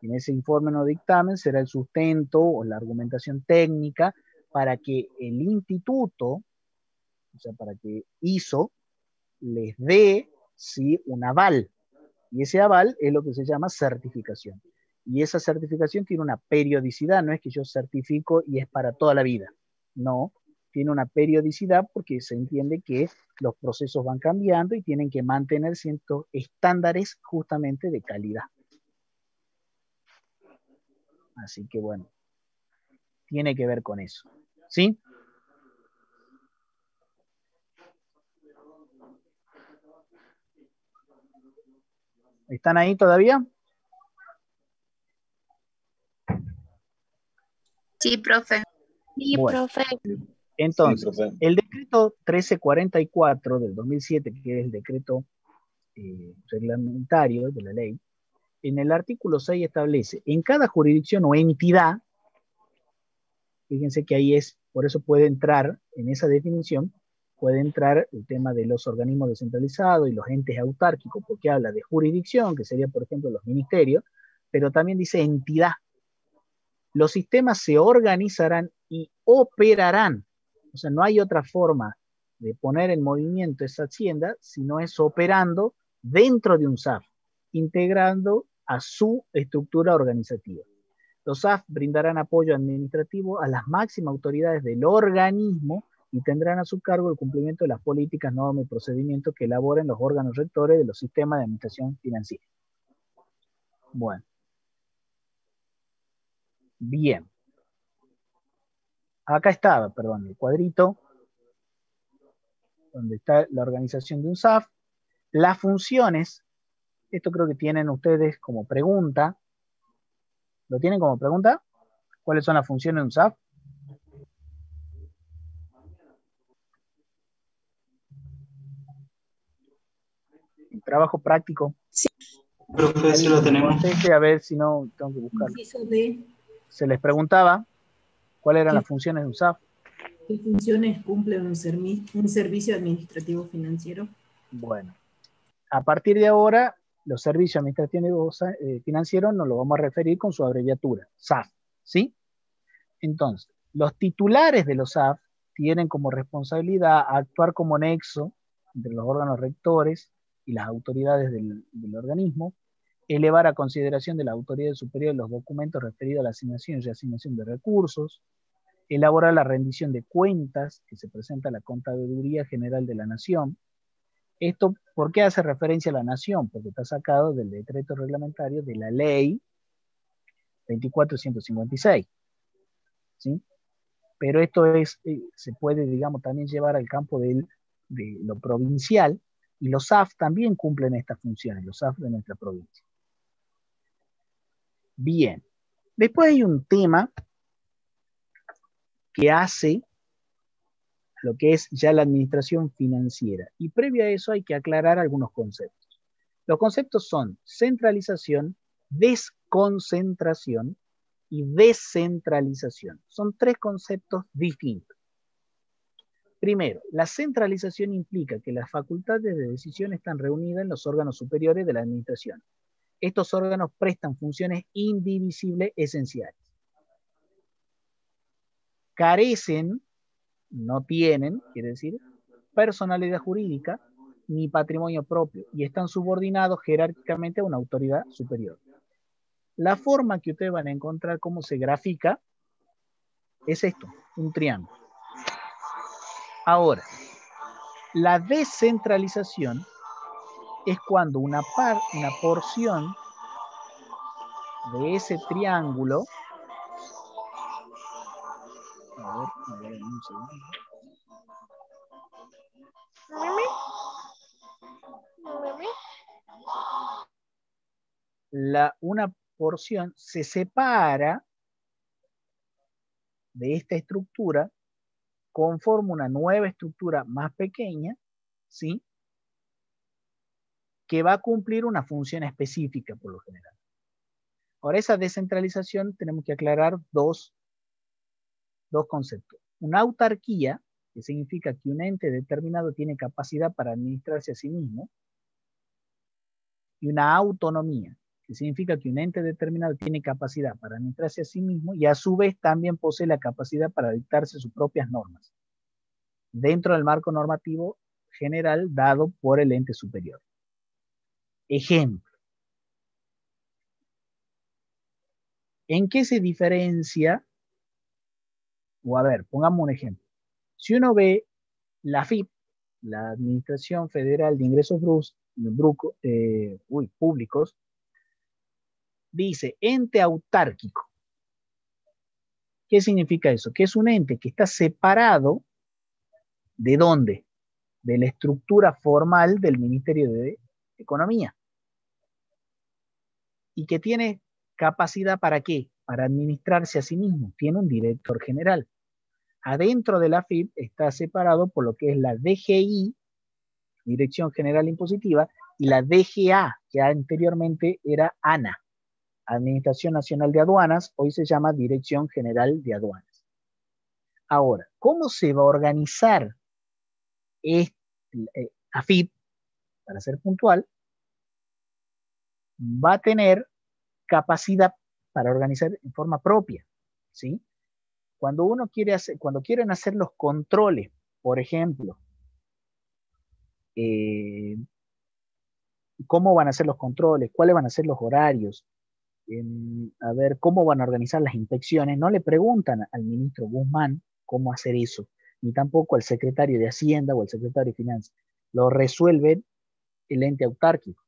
En ese informe o dictamen será el sustento o la argumentación técnica para que el instituto, o sea, para que ISO les dé, sí, un aval. Y ese aval es lo que se llama certificación. Y esa certificación tiene una periodicidad, no es que yo certifico y es para toda la vida. No, tiene una periodicidad porque se entiende que los procesos van cambiando y tienen que mantener ciertos estándares justamente de calidad. Así que bueno, tiene que ver con eso. ¿Sí? ¿Están ahí todavía? Sí, profe. Sí, Bueno, profe. entonces, Sí, profe. el decreto 1344 del 2007, que es el decreto reglamentario de la ley, en el artículo 6 establece, en cada jurisdicción o entidad, fíjense que ahí es, por eso puede entrar, en esa definición, puede entrar el tema de los organismos descentralizados y los entes autárquicos, porque habla de jurisdicción, que sería, por ejemplo, los ministerios, pero también dice entidad. Los sistemas se organizarán y operarán. O sea, no hay otra forma de poner en movimiento esa hacienda si no es operando dentro de un SAF, integrando a su estructura organizativa. Los SAF brindarán apoyo administrativo a las máximas autoridades del organismo y tendrán a su cargo el cumplimiento de las políticas, normas y procedimientos que elaboren los órganos rectores de los sistemas de administración financiera. Bueno. Bien. Acá estaba, perdón, el cuadrito donde está la organización de un SAF. Las funciones, esto creo que tienen ustedes como pregunta. ¿Lo tienen como pregunta? ¿Cuáles son las funciones de un SAF? El trabajo práctico. Sí. Profe, sí lo tenemos. Conteste, a ver si no tengo que buscarlo. Se les preguntaba cuáles eran las funciones de un SAF. ¿Qué funciones cumple un servicio administrativo financiero? Bueno, a partir de ahora, los servicios administrativos financieros nos lo vamos a referir con su abreviatura, SAF, ¿sí? Entonces, los titulares de los SAF tienen como responsabilidad actuar como nexo entre los órganos rectores y las autoridades del organismo, elevar a consideración de la autoridad superior los documentos referidos a la asignación y reasignación de recursos, elaborar la rendición de cuentas que se presenta a la Contaduría General de la Nación. Esto, ¿por qué hace referencia a la Nación? Porque está sacado del decreto reglamentario de la ley 24.156, ¿sí? Pero esto es, se puede, digamos, también llevar al campo de lo provincial, y los SAF también cumplen estas funciones, los SAF de nuestra provincia. Bien, después hay un tema que hace lo que es ya la administración financiera, y previo a eso hay que aclarar algunos conceptos. Los conceptos son centralización, desconcentración y descentralización. Son tres conceptos distintos. Primero, la centralización implica que las facultades de decisión están reunidas en los órganos superiores de la administración. Estos órganos prestan funciones indivisibles esenciales. Carecen, no tienen, quiere decir, personalidad jurídica ni patrimonio propio y están subordinados jerárquicamente a una autoridad superior. La forma que ustedes van a encontrar cómo se grafica es esto, un triángulo. Ahora, la descentralización es cuando una porción de ese triángulo, a ver un segundo. Una porción se separa de esta estructura, conforma una nueva estructura más pequeña, ¿sí? Que va a cumplir una función específica por lo general. Ahora, esa descentralización tenemos que aclarar dos dos conceptos. Una autarquía, que significa que un ente determinado tiene capacidad para administrarse a sí mismo, y una autonomía, que significa que un ente determinado tiene capacidad para administrarse a sí mismo y a su vez también posee la capacidad para dictarse sus propias normas, dentro del marco normativo general dado por el ente superior. Ejemplo. ¿En qué se diferencia? O a ver, pongamos un ejemplo. Si uno ve la AFIP, la Administración Federal de Ingresos Públicos, dice ente autárquico. ¿Qué significa eso? Que es un ente que está separado ¿de dónde? De la estructura formal del Ministerio de Economía. Y que tiene capacidad ¿para qué? Para administrarse a sí mismo. Tiene un director general. Adentro de la AFIP está separado por lo que es la DGI, Dirección General Impositiva, y la DGA, que anteriormente era ANA, Administración Nacional de Aduanas, hoy se llama Dirección General de Aduanas. Ahora, ¿cómo se va a organizar AFIP, para ser puntual? Va a tener capacidad para organizar en forma propia, ¿sí? Cuando quieren hacer los controles, por ejemplo, ¿cómo van a hacer los controles? ¿Cuáles van a ser los horarios? A ver, ¿cómo van a organizar las inspecciones? No le preguntan al ministro Guzmán cómo hacer eso, ni tampoco al secretario de Hacienda o al secretario de Finanzas. Lo resuelve el ente autárquico.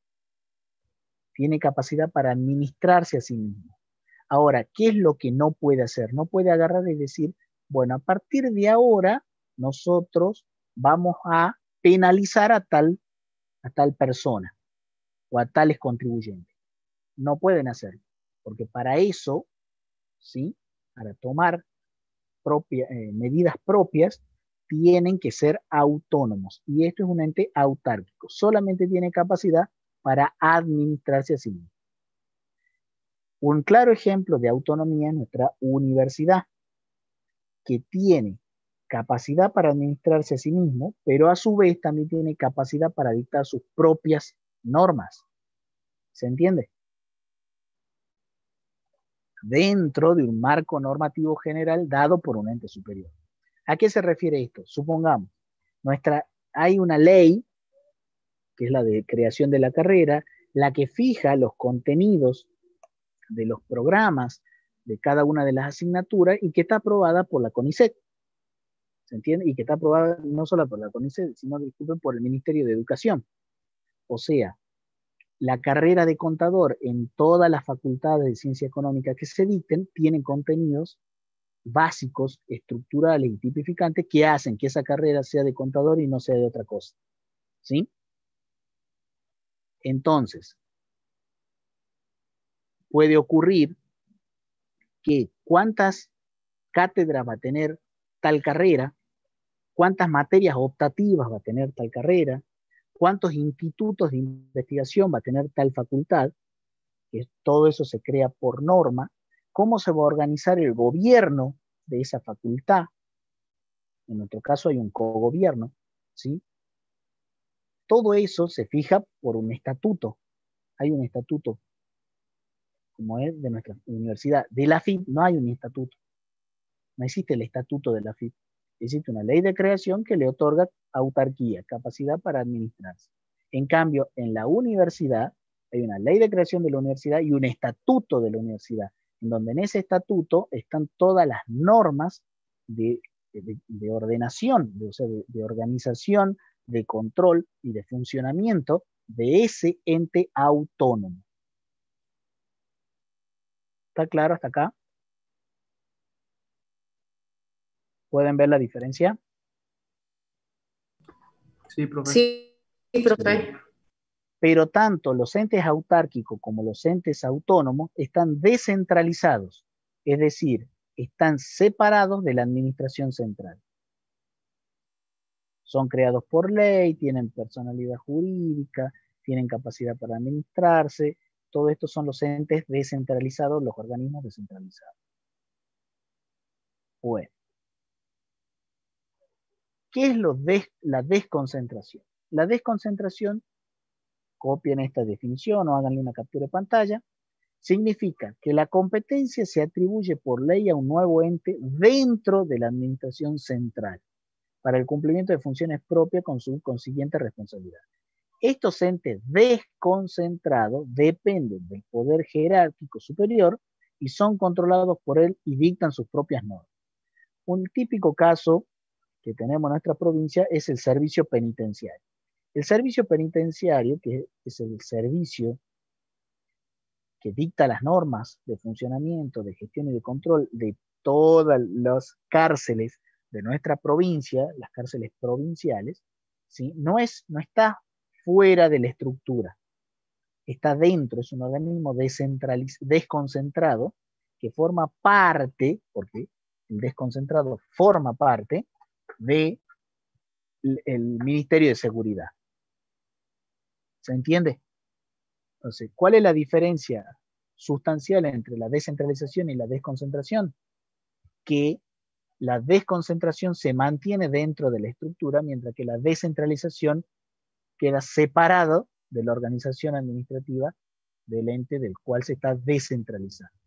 Tiene capacidad para administrarse a sí mismo. Ahora, ¿qué es lo que no puede hacer? No puede agarrar y decir, bueno, a partir de ahora nosotros vamos a penalizar a tal persona o a tales contribuyentes. No pueden hacerlo, porque para eso, ¿sí? Para tomar medidas propias, tienen que ser autónomos. Y esto es un ente autárquico. Solamente tiene capacidad para administrarse a sí mismo. Un claro ejemplo de autonomía es nuestra universidad, que tiene capacidad para administrarse a sí mismo, pero a su vez también tiene capacidad para dictar sus propias normas. ¿Se entiende? Dentro de un marco normativo general dado por un ente superior. ¿A qué se refiere esto? Supongamos, hay una ley, que es la de creación de la carrera, la que fija los contenidos de los programas de cada una de las asignaturas y que está aprobada por la CONICET. ¿Se entiende? Y que está aprobada no solo por la CONICET, sino, disculpen, por el Ministerio de Educación. O sea, la carrera de contador en todas las facultades de ciencia económica que se dicten tienen contenidos básicos, estructurales y tipificantes que hacen que esa carrera sea de contador y no sea de otra cosa. ¿Sí? Entonces, puede ocurrir que cuántas cátedras va a tener tal carrera, cuántas materias optativas va a tener tal carrera, cuántos institutos de investigación va a tener tal facultad, que todo eso se crea por norma, cómo se va a organizar el gobierno de esa facultad. En nuestro caso hay un cogobierno, ¿sí? Todo eso se fija por un estatuto. Hay un estatuto, como es de nuestra universidad. De la AFIP no hay un estatuto. No existe el estatuto de la AFIP. Existe una ley de creación que le otorga autarquía, capacidad para administrarse. En cambio, en la universidad hay una ley de creación de la universidad y un estatuto de la universidad, en donde en ese estatuto están todas las normas de ordenación, de organización, de control y de funcionamiento de ese ente autónomo. ¿Está claro hasta acá? ¿Pueden ver la diferencia? Sí, profe. Sí, profe. Pero tanto los entes autárquicos como los entes autónomos están descentralizados, es decir, están separados de la administración central. Son creados por ley, tienen personalidad jurídica, tienen capacidad para administrarse. Todo esto son los entes descentralizados, los organismos descentralizados. Bueno, ¿Qué es la desconcentración? La desconcentración, copien esta definición o háganle una captura de pantalla, significa que la competencia se atribuye por ley a un nuevo ente dentro de la administración central para el cumplimiento de funciones propias con su consiguiente responsabilidad. Estos entes desconcentrados dependen del poder jerárquico superior y son controlados por él y dictan sus propias normas. Un típico caso que tenemos en nuestra provincia es el servicio penitenciario. El servicio penitenciario, que es el servicio que dicta las normas de funcionamiento, de gestión y de control de todas las cárceles de nuestra provincia, las cárceles provinciales, ¿sí? No está fuera de la estructura, está dentro, es un organismo desconcentrado que forma parte, porque el desconcentrado forma parte del Ministerio de Seguridad. ¿Se entiende? Entonces, ¿cuál es la diferencia sustancial entre la descentralización y la desconcentración? Que la desconcentración se mantiene dentro de la estructura, mientras que la descentralización queda separado de la organización administrativa del ente del cual se está descentralizando.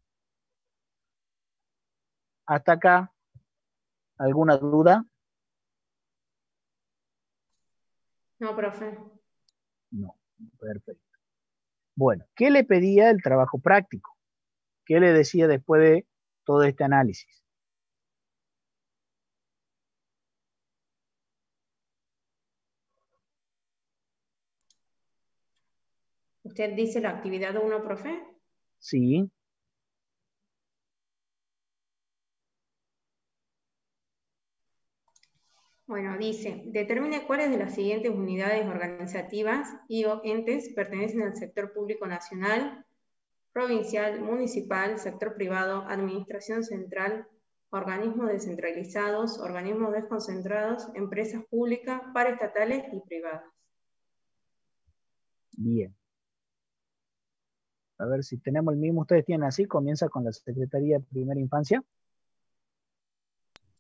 ¿Hasta acá alguna duda? No, profe. No, perfecto. Bueno, ¿qué le pedía el trabajo práctico? ¿Qué le decía después de todo este análisis? ¿Usted dice la actividad 1, profe? Sí. Bueno, dice, determine cuáles de las siguientes unidades organizativas y o entes pertenecen al sector público nacional, provincial, municipal, sector privado, administración central, organismos descentralizados, organismos desconcentrados, empresas públicas, paraestatales y privadas. Bien. A ver si tenemos el mismo, ustedes tienen así, comienza con la Secretaría de Primera Infancia.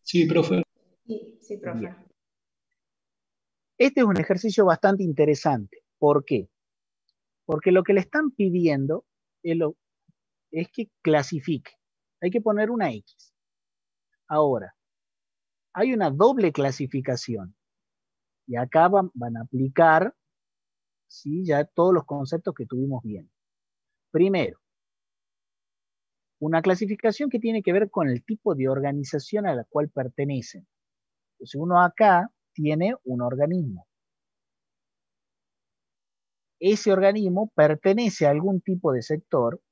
Sí, profe. Sí, profe. Bien. Este es un ejercicio bastante interesante. ¿Por qué? Porque lo que le están pidiendo es que clasifique. Hay que poner una X. Ahora, hay una doble clasificación. Y acá van a aplicar, ¿sí?, ya todos los conceptos que tuvimos bien. Primero, una clasificación que tiene que ver con el tipo de organización a la cual pertenecen. Entonces uno acá tiene un organismo. Ese organismo pertenece a algún tipo de sector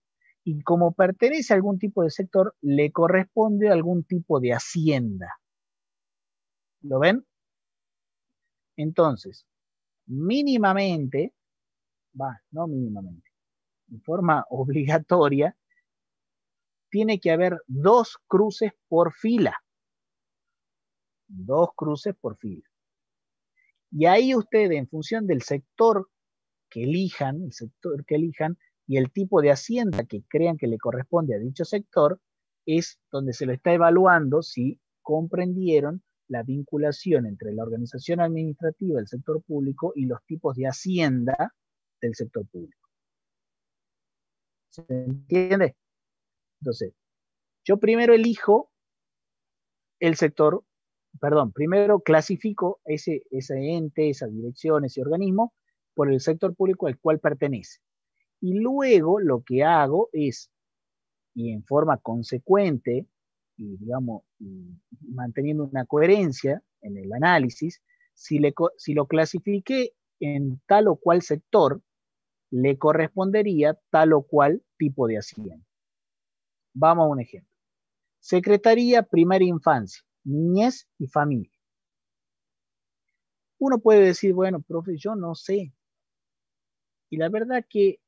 y como pertenece a algún tipo de sector, le corresponde algún tipo de hacienda. ¿Lo ven? Entonces, mínimamente, no mínimamente, de forma obligatoria, tiene que haber 2 cruces por fila. 2 cruces por fila. Y ahí ustedes, en función del sector que elijan, y el tipo de hacienda que crean que le corresponde a dicho sector, es donde se lo está evaluando si comprendieron la vinculación entre la organización administrativa del sector público y los tipos de hacienda del sector público. ¿Se entiende? Entonces, yo primero elijo el sector, primero clasifico ese ente, esa dirección, ese organismo, por el sector público al cual pertenece. Y luego lo que hago es, y en forma consecuente, y digamos, manteniendo una coherencia en el análisis, si lo clasifiqué en tal o cual sector, le correspondería tal o cual tipo de hacienda. Vamos a un ejemplo. Secretaría Primera Infancia, Niñez y Familia. Uno puede decir, bueno, profe, yo no sé. Y la verdad que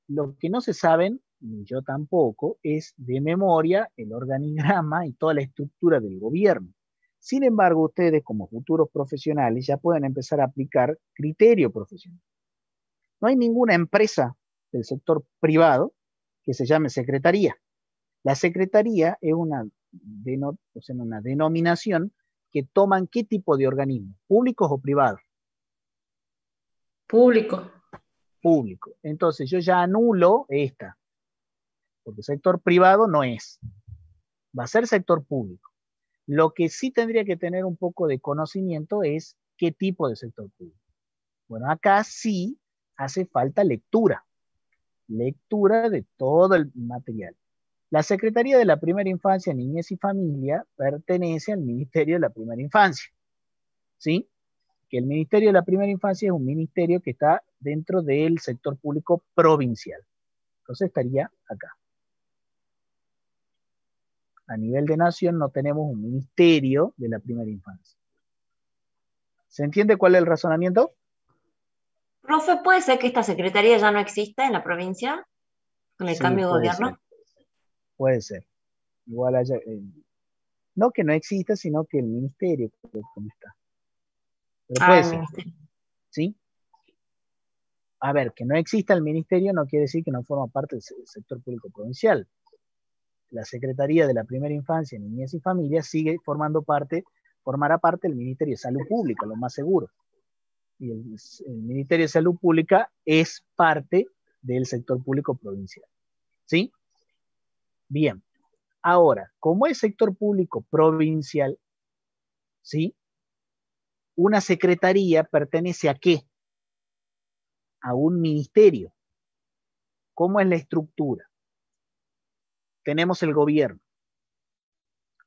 lo que no se saben, ni yo tampoco, es de memoria el organigrama y toda la estructura del gobierno. Sin embargo, ustedes como futuros profesionales ya pueden empezar a aplicar criterio profesional. No hay ninguna empresa del sector privado que se llame secretaría. La secretaría es una denominación que toman qué tipo de organismos, públicos o privados. Público. Público. Entonces yo ya anulo esta, porque sector privado no es. Va a ser sector público. Lo que sí tendría que tener un poco de conocimiento es qué tipo de sector público. Bueno, acá sí hace falta lectura. Lectura de todo el material. La Secretaría de la Primera Infancia, Niñez y Familia pertenece al Ministerio de la Primera Infancia. ¿Sí? Que el Ministerio de la Primera Infancia es un ministerio que está dentro del sector público provincial. Entonces estaría acá. A nivel de nación no tenemos un ministerio de la primera infancia. ¿Se entiende cuál es el razonamiento? Profe, ¿puede ser que esta secretaría ya no exista en la provincia con el cambio de gobierno? Puede ser. Igual haya, no que no exista, sino que el ministerio como está. Pero puede ser. ¿Sí? A ver, que no exista el ministerio no quiere decir que no forma parte del sector público provincial. La Secretaría de la Primera Infancia, Niñez y Familia formará parte del Ministerio de Salud Pública, lo más seguro. Y el Ministerio de Salud Pública es parte del sector público provincial. ¿Sí? Bien. Ahora, como es sector público provincial, ¿sí? Una secretaría pertenece ¿a qué? A un ministerio. ¿Cómo es la estructura? Tenemos el gobierno.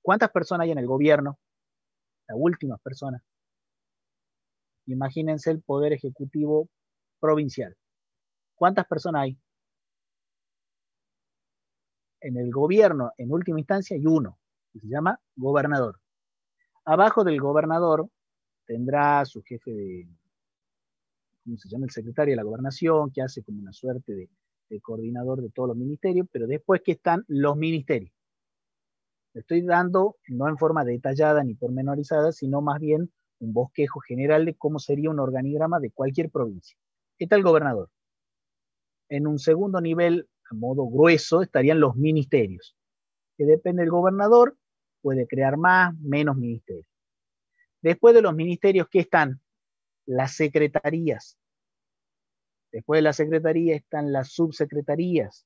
¿Cuántas personas hay en el gobierno? Las últimas personas. Imagínense el Poder Ejecutivo provincial. ¿Cuántas personas hay? En el gobierno, en última instancia, hay uno, que se llama gobernador. Abajo del gobernador tendrá su jefe de, ¿cómo se llama? El secretario de la gobernación, que hace como una suerte de coordinador de todos los ministerios, pero después que están los ministerios. Le estoy dando, no en forma detallada ni pormenorizada, sino más bien un bosquejo general de cómo sería un organigrama de cualquier provincia. Está el gobernador. En un segundo nivel, a modo grueso, estarían los ministerios, que depende del gobernador, puede crear más, menos ministerios. Después de los ministerios, ¿qué están? Las secretarías. Después de la secretaría están las subsecretarías.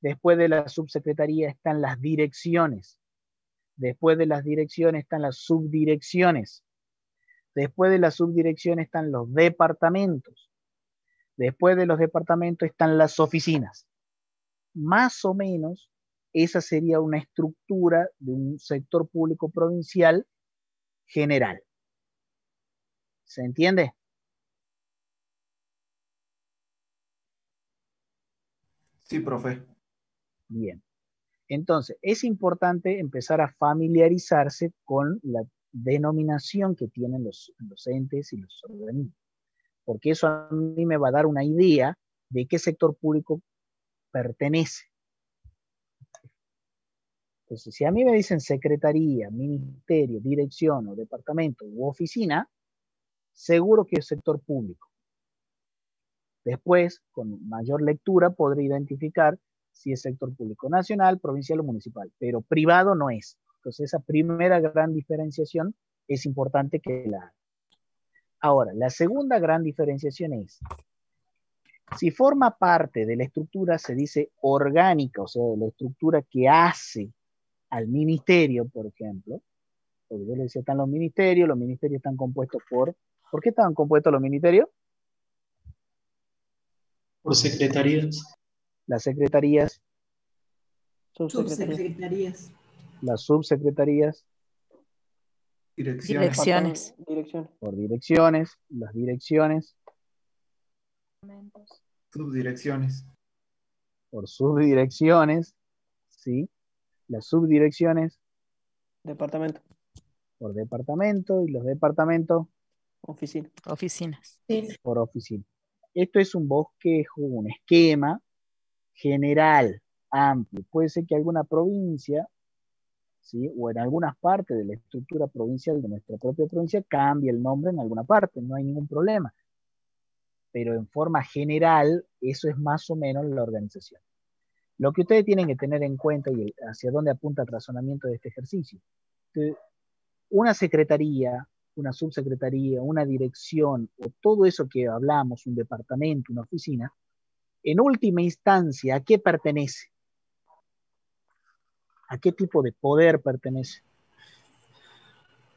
Después de la subsecretaría están las direcciones. Después de las direcciones están las subdirecciones. Después de las subdirecciones están los departamentos. Después de los departamentos están las oficinas. Más o menos, esa sería una estructura de un sector público provincial general. ¿Se entiende? Sí, profe. Bien. Entonces, es importante empezar a familiarizarse con la denominación que tienen los entes y los organismos, porque eso a mí me va a dar una idea de qué sector público pertenece. Entonces, si a mí me dicen secretaría, ministerio, dirección o departamento u oficina, seguro que es sector público. Después, con mayor lectura, podré identificar si es sector público nacional, provincial o municipal, pero privado no es. Entonces, esa primera gran diferenciación es importante que la haga. Ahora, la segunda gran diferenciación es, si forma parte de la estructura, se dice orgánica, o sea, de la estructura que hace al ministerio, por ejemplo, porque yo le decía, están los ministerios están compuestos por qué estaban compuestos los ministerios? Por secretarías. Las secretarías. Subsecretarías. Las subsecretarías. Direcciones. Por direcciones. Las direcciones. Subdirecciones. Por subdirecciones. ¿Sí? Las subdirecciones. Departamento. Por departamento. Y los departamentos. Oficinas. Sí. Por oficina. Esto es un bosquejo, un esquema general, amplio. Puede ser que alguna provincia, ¿sí? O en algunas partes de la estructura provincial de nuestra propia provincia cambie el nombre en alguna parte, no hay ningún problema. Pero en forma general, eso es más o menos la organización. Lo que ustedes tienen que tener en cuenta y hacia dónde apunta el razonamiento de este ejercicio. una secretaría, una subsecretaría, una dirección, o todo eso que hablamos, un departamento, una oficina, en última instancia, ¿a qué pertenece? ¿A qué tipo de poder pertenece?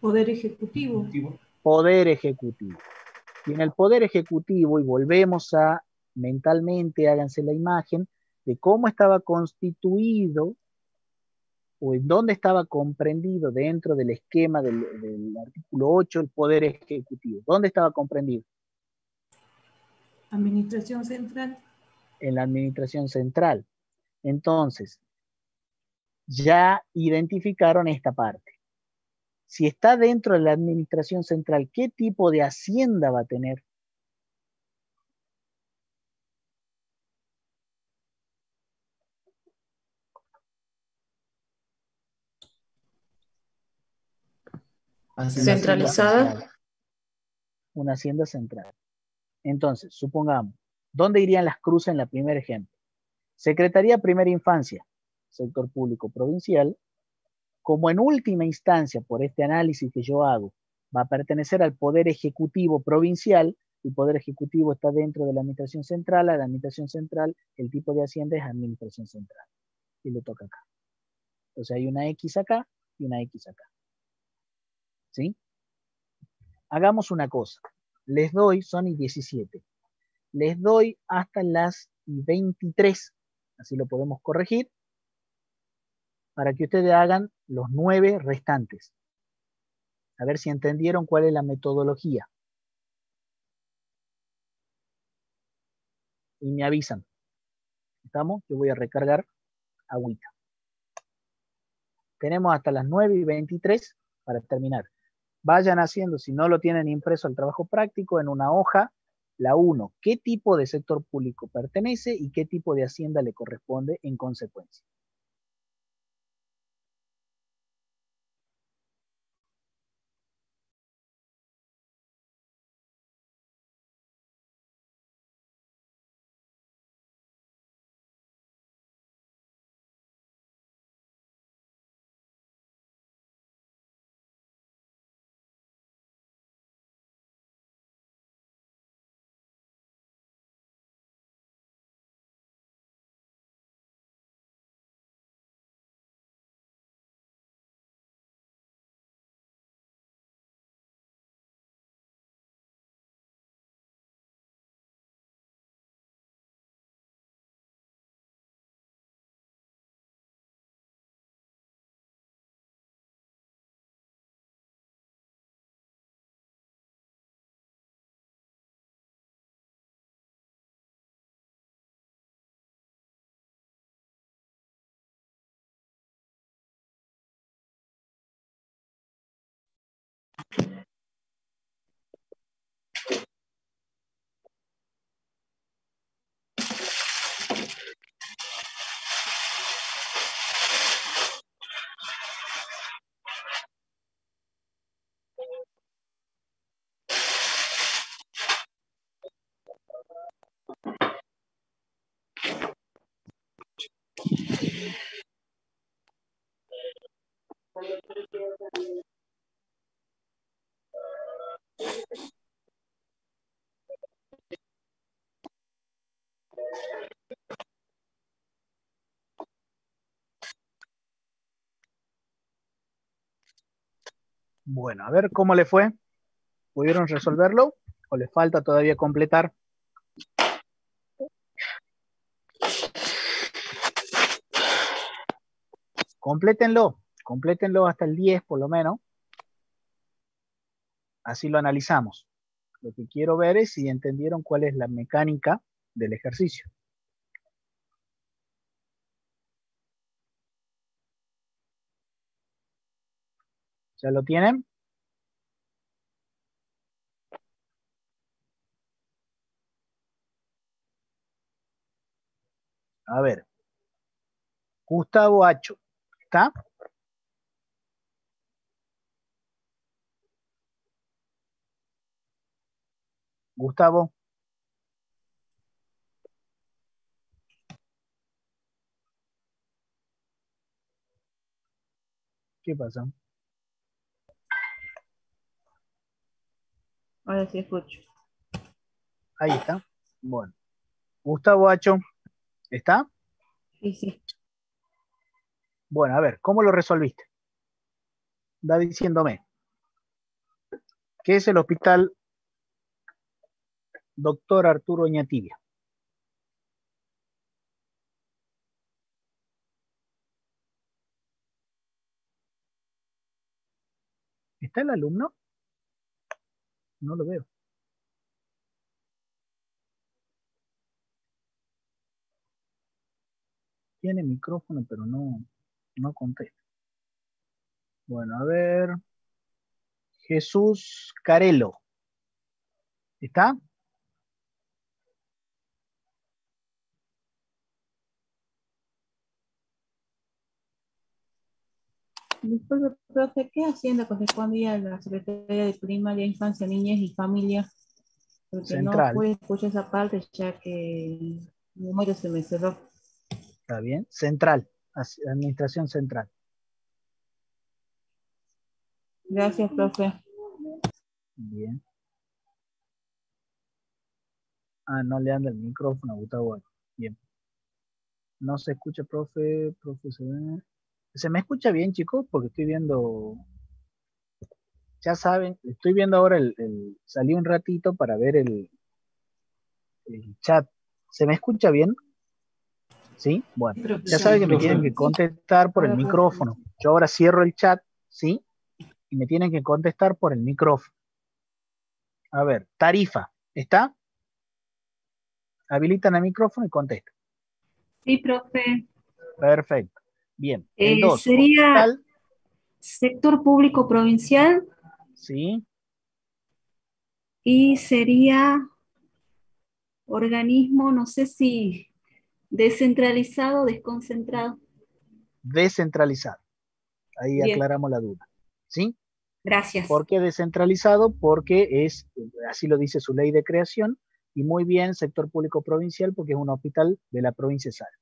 Poder ejecutivo. Poder ejecutivo. Y en el poder ejecutivo, y volvemos a mentalmente, háganse la imagen de cómo estaba constituido o en dónde estaba comprendido dentro del esquema del artículo 8 el poder ejecutivo. ¿Dónde estaba comprendido? Administración central. En la administración central. Entonces, ya identificaron esta parte. Si está dentro de la administración central, ¿qué tipo de hacienda va a tener? Centralizada. Una hacienda central. Entonces, supongamos, ¿dónde irían las cruces en la primer ejemplo? Secretaría Primera Infancia, sector público provincial, como en última instancia, por este análisis que yo hago, va a pertenecer al Poder Ejecutivo Provincial, el Poder Ejecutivo está dentro de la Administración Central, a la Administración Central, el tipo de hacienda es Administración Central, y le toca acá. Entonces hay una X acá y una X acá. ¿Sí? Hagamos una cosa, les doy, son y 17, les doy hasta las 23, así lo podemos corregir, para que ustedes hagan los 9 restantes. A ver si entendieron cuál es la metodología. Y me avisan. ¿Estamos? Yo voy a recargar agüita. Tenemos hasta las 9:23 para terminar. Vayan haciendo, si no lo tienen impreso al trabajo práctico, en una hoja, la 1, qué tipo de sector público pertenece y qué tipo de hacienda le corresponde en consecuencia. Bueno, a ver cómo le fue. ¿Pudieron resolverlo o les falta todavía completar? Complétenlo hasta el 10 por lo menos. Así lo analizamos. Lo que quiero ver es si entendieron cuál es la mecánica del ejercicio. ¿Ya lo tienen? A ver. Gustavo Acho. ¿Está? Gustavo. ¿Qué pasa? Ahora sí escucho. Ahí está. Bueno. Gustavo Hacho, ¿está? Sí, sí. Bueno, a ver, ¿cómo lo resolviste? Va diciéndome. ¿Qué es el hospital Doctor Arturo Oñatibia? ¿Está el alumno? No lo veo. Tiene micrófono, pero no contesta. Bueno, a ver. Jesús Carelo. ¿Está? Disculpe, profe, ¿qué hacienda correspondía a la Secretaría de Primaria, Infancia, Niñez y Familia? Porque no Central. pude escuchar esa parte ya que el número se me cerró. Está bien. Central. Administración central. Gracias, profe. Bien. Ah, no le anda el micrófono a Gustavo. Bien. No se escucha, profe. Profe, ¿se me escucha bien, chicos? Porque estoy viendo. Ya saben, estoy viendo ahora salí un ratito para ver el chat. ¿Se me escucha bien? ¿Sí? Bueno, ya saben que me tienen que contestar por el micrófono. Yo ahora cierro el chat, ¿sí? Y me tienen que contestar por el micrófono. A ver, tarifa, ¿está? Habilitan el micrófono y contestan. Sí, profe. Perfecto. Bien. El 2. Sería sector público provincial. Sí. Y sería organismo, no sé si descentralizado o desconcentrado. Descentralizado. Ahí Bien. aclaramos la duda. ¿Sí? Gracias. ¿Por qué descentralizado? Porque así lo dice su ley de creación, y muy bien, sector público provincial, porque es un hospital de la provincia de Salta.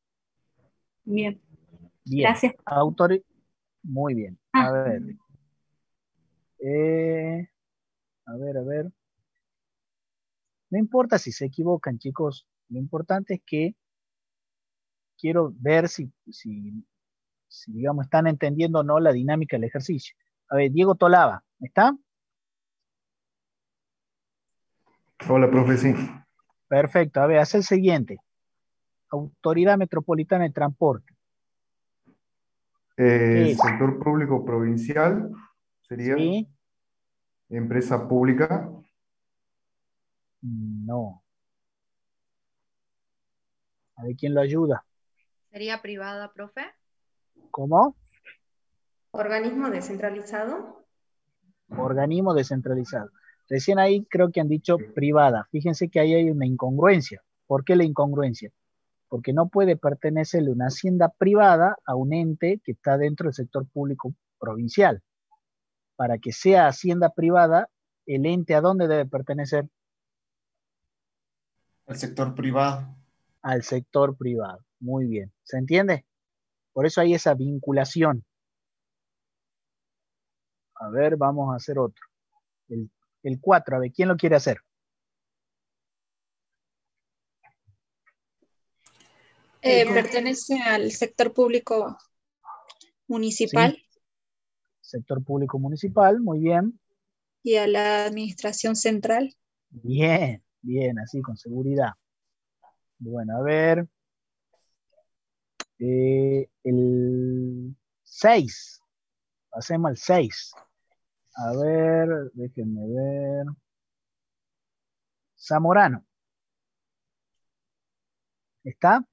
Bien. Bien. Gracias. Muy bien. A ver. A ver. No importa si se equivocan, chicos. Lo importante es que quiero ver si digamos, están entendiendo o no la dinámica del ejercicio. A ver, Diego Tolava, ¿está? Hola, profe, sí. Perfecto. A ver, haz el siguiente. Autoridad Metropolitana de Transporte. ¿Qué es? Sector público provincial sería ¿Sí? empresa pública. No. A ver quién lo ayuda. ¿Sería privada, profe? ¿Cómo? ¿Organismo descentralizado? Organismo descentralizado. Recién ahí creo que han dicho privada. Fíjense que ahí hay una incongruencia. ¿Por qué la incongruencia? Porque no puede pertenecerle una hacienda privada a un ente que está dentro del sector público provincial. Para que sea hacienda privada, el ente ¿a dónde debe pertenecer? El sector privado. Al sector privado. Muy bien. ¿Se entiende? Por eso hay esa vinculación. A ver, vamos a hacer otro. El 4, a ver, ¿quién lo quiere hacer? Pertenece al sector público municipal. Sí. Sector público municipal, muy bien. Y a la administración central. Bien, bien, así con seguridad. Bueno, a ver. El 6. Hacemos el 6. A ver, déjenme ver. Zamorano. ¿Está?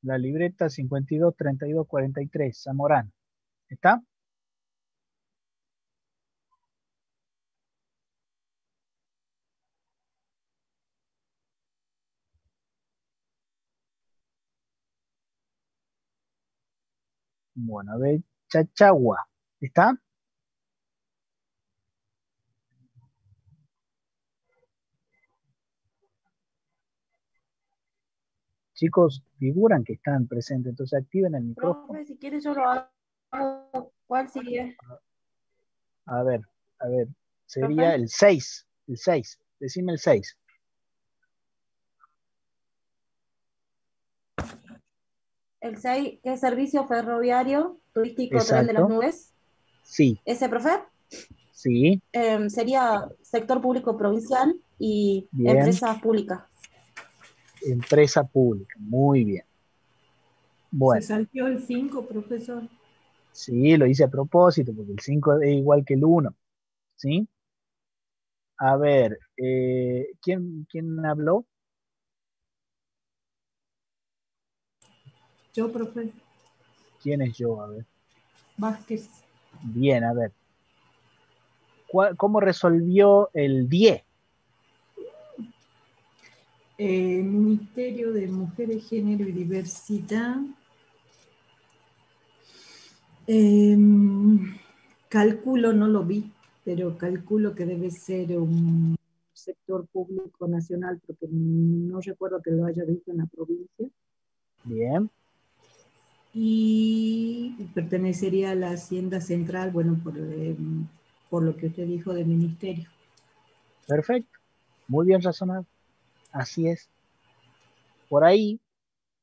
La libreta 52-32-43, Zamorano. ¿Está? Bueno, a ver, Chachagua. ¿Está? Chicos, figuran que están presentes, entonces activen el micrófono. Profe, si quieres yo lo hago. ¿Cuál sigue? A ver, sería el 6, decime el 6. El 6, que es servicio ferroviario turístico Tren de las Exacto. Nubes. Sí. ¿Ese, profe? Sí. Sería sector público provincial y Bien. empresas públicas. Empresa pública, muy bien. Bueno. ¿Se salteó el 5, profesor? Sí, lo hice a propósito, porque el 5 es igual que el 1. ¿Sí? A ver, ¿quién habló? Yo, profe. ¿Quién es yo? A ver. Vázquez. Bien, a ver. ¿Cómo resolvió el 10? Ministerio de Mujeres, Género y Diversidad. Calculo, no lo vi, pero calculo que debe ser un sector público nacional, porque no recuerdo que lo haya visto en la provincia. Bien. Y pertenecería a la Hacienda Central, bueno, por lo que usted dijo del ministerio. Perfecto. Muy bien razonado. Así es. Por ahí,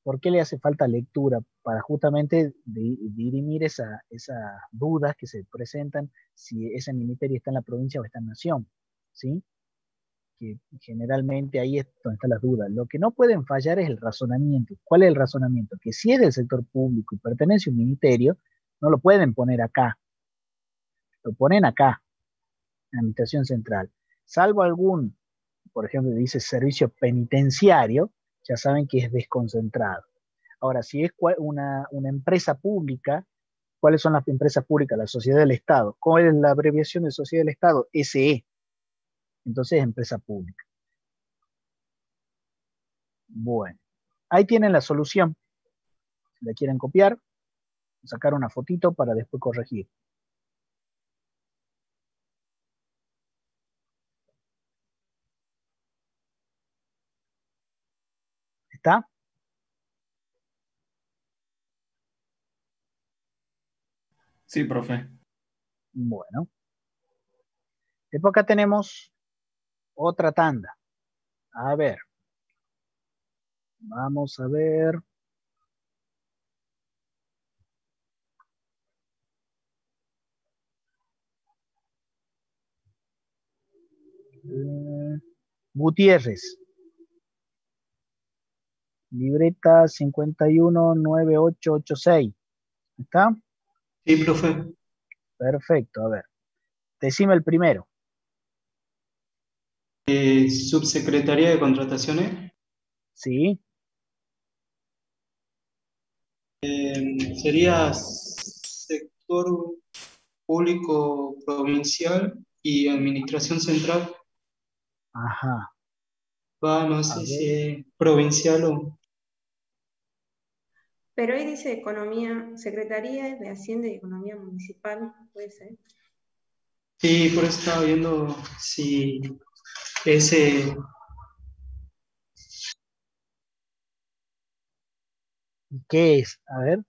¿por qué le hace falta lectura? Para justamente dirimir esas dudas que se presentan si ese ministerio está en la provincia o está en nación. ¿Sí? Que generalmente ahí es donde están las dudas. Lo que no pueden fallar es el razonamiento. ¿Cuál es el razonamiento? Que si es del sector público y pertenece a un ministerio, no lo pueden poner acá. Lo ponen acá, en la administración central. Salvo algún, por ejemplo, dice servicio penitenciario, ya saben que es desconcentrado. Ahora, si es una empresa pública, ¿cuáles son las empresas públicas? La sociedad del Estado. ¿Cuál es la abreviación de sociedad del Estado? SE. Entonces es empresa pública. Bueno, ahí tienen la solución. Si la quieren copiar, sacar una fotito para después corregir. ¿Está? Sí, profe. Bueno. Después acá tenemos otra tanda. A ver. Vamos a ver. Gutiérrez. Libreta 519886. ¿Está? Sí, profe. Perfecto. A ver. Decime el primero. Subsecretaría de Contrataciones. Sí. Sería sector público provincial y administración central. Ajá. No sé si es provincial o... Pero ahí dice Economía, Secretaría de Hacienda y Economía Municipal, puede ser. Sí, por eso estaba viendo si ese... ¿Qué es? A ver.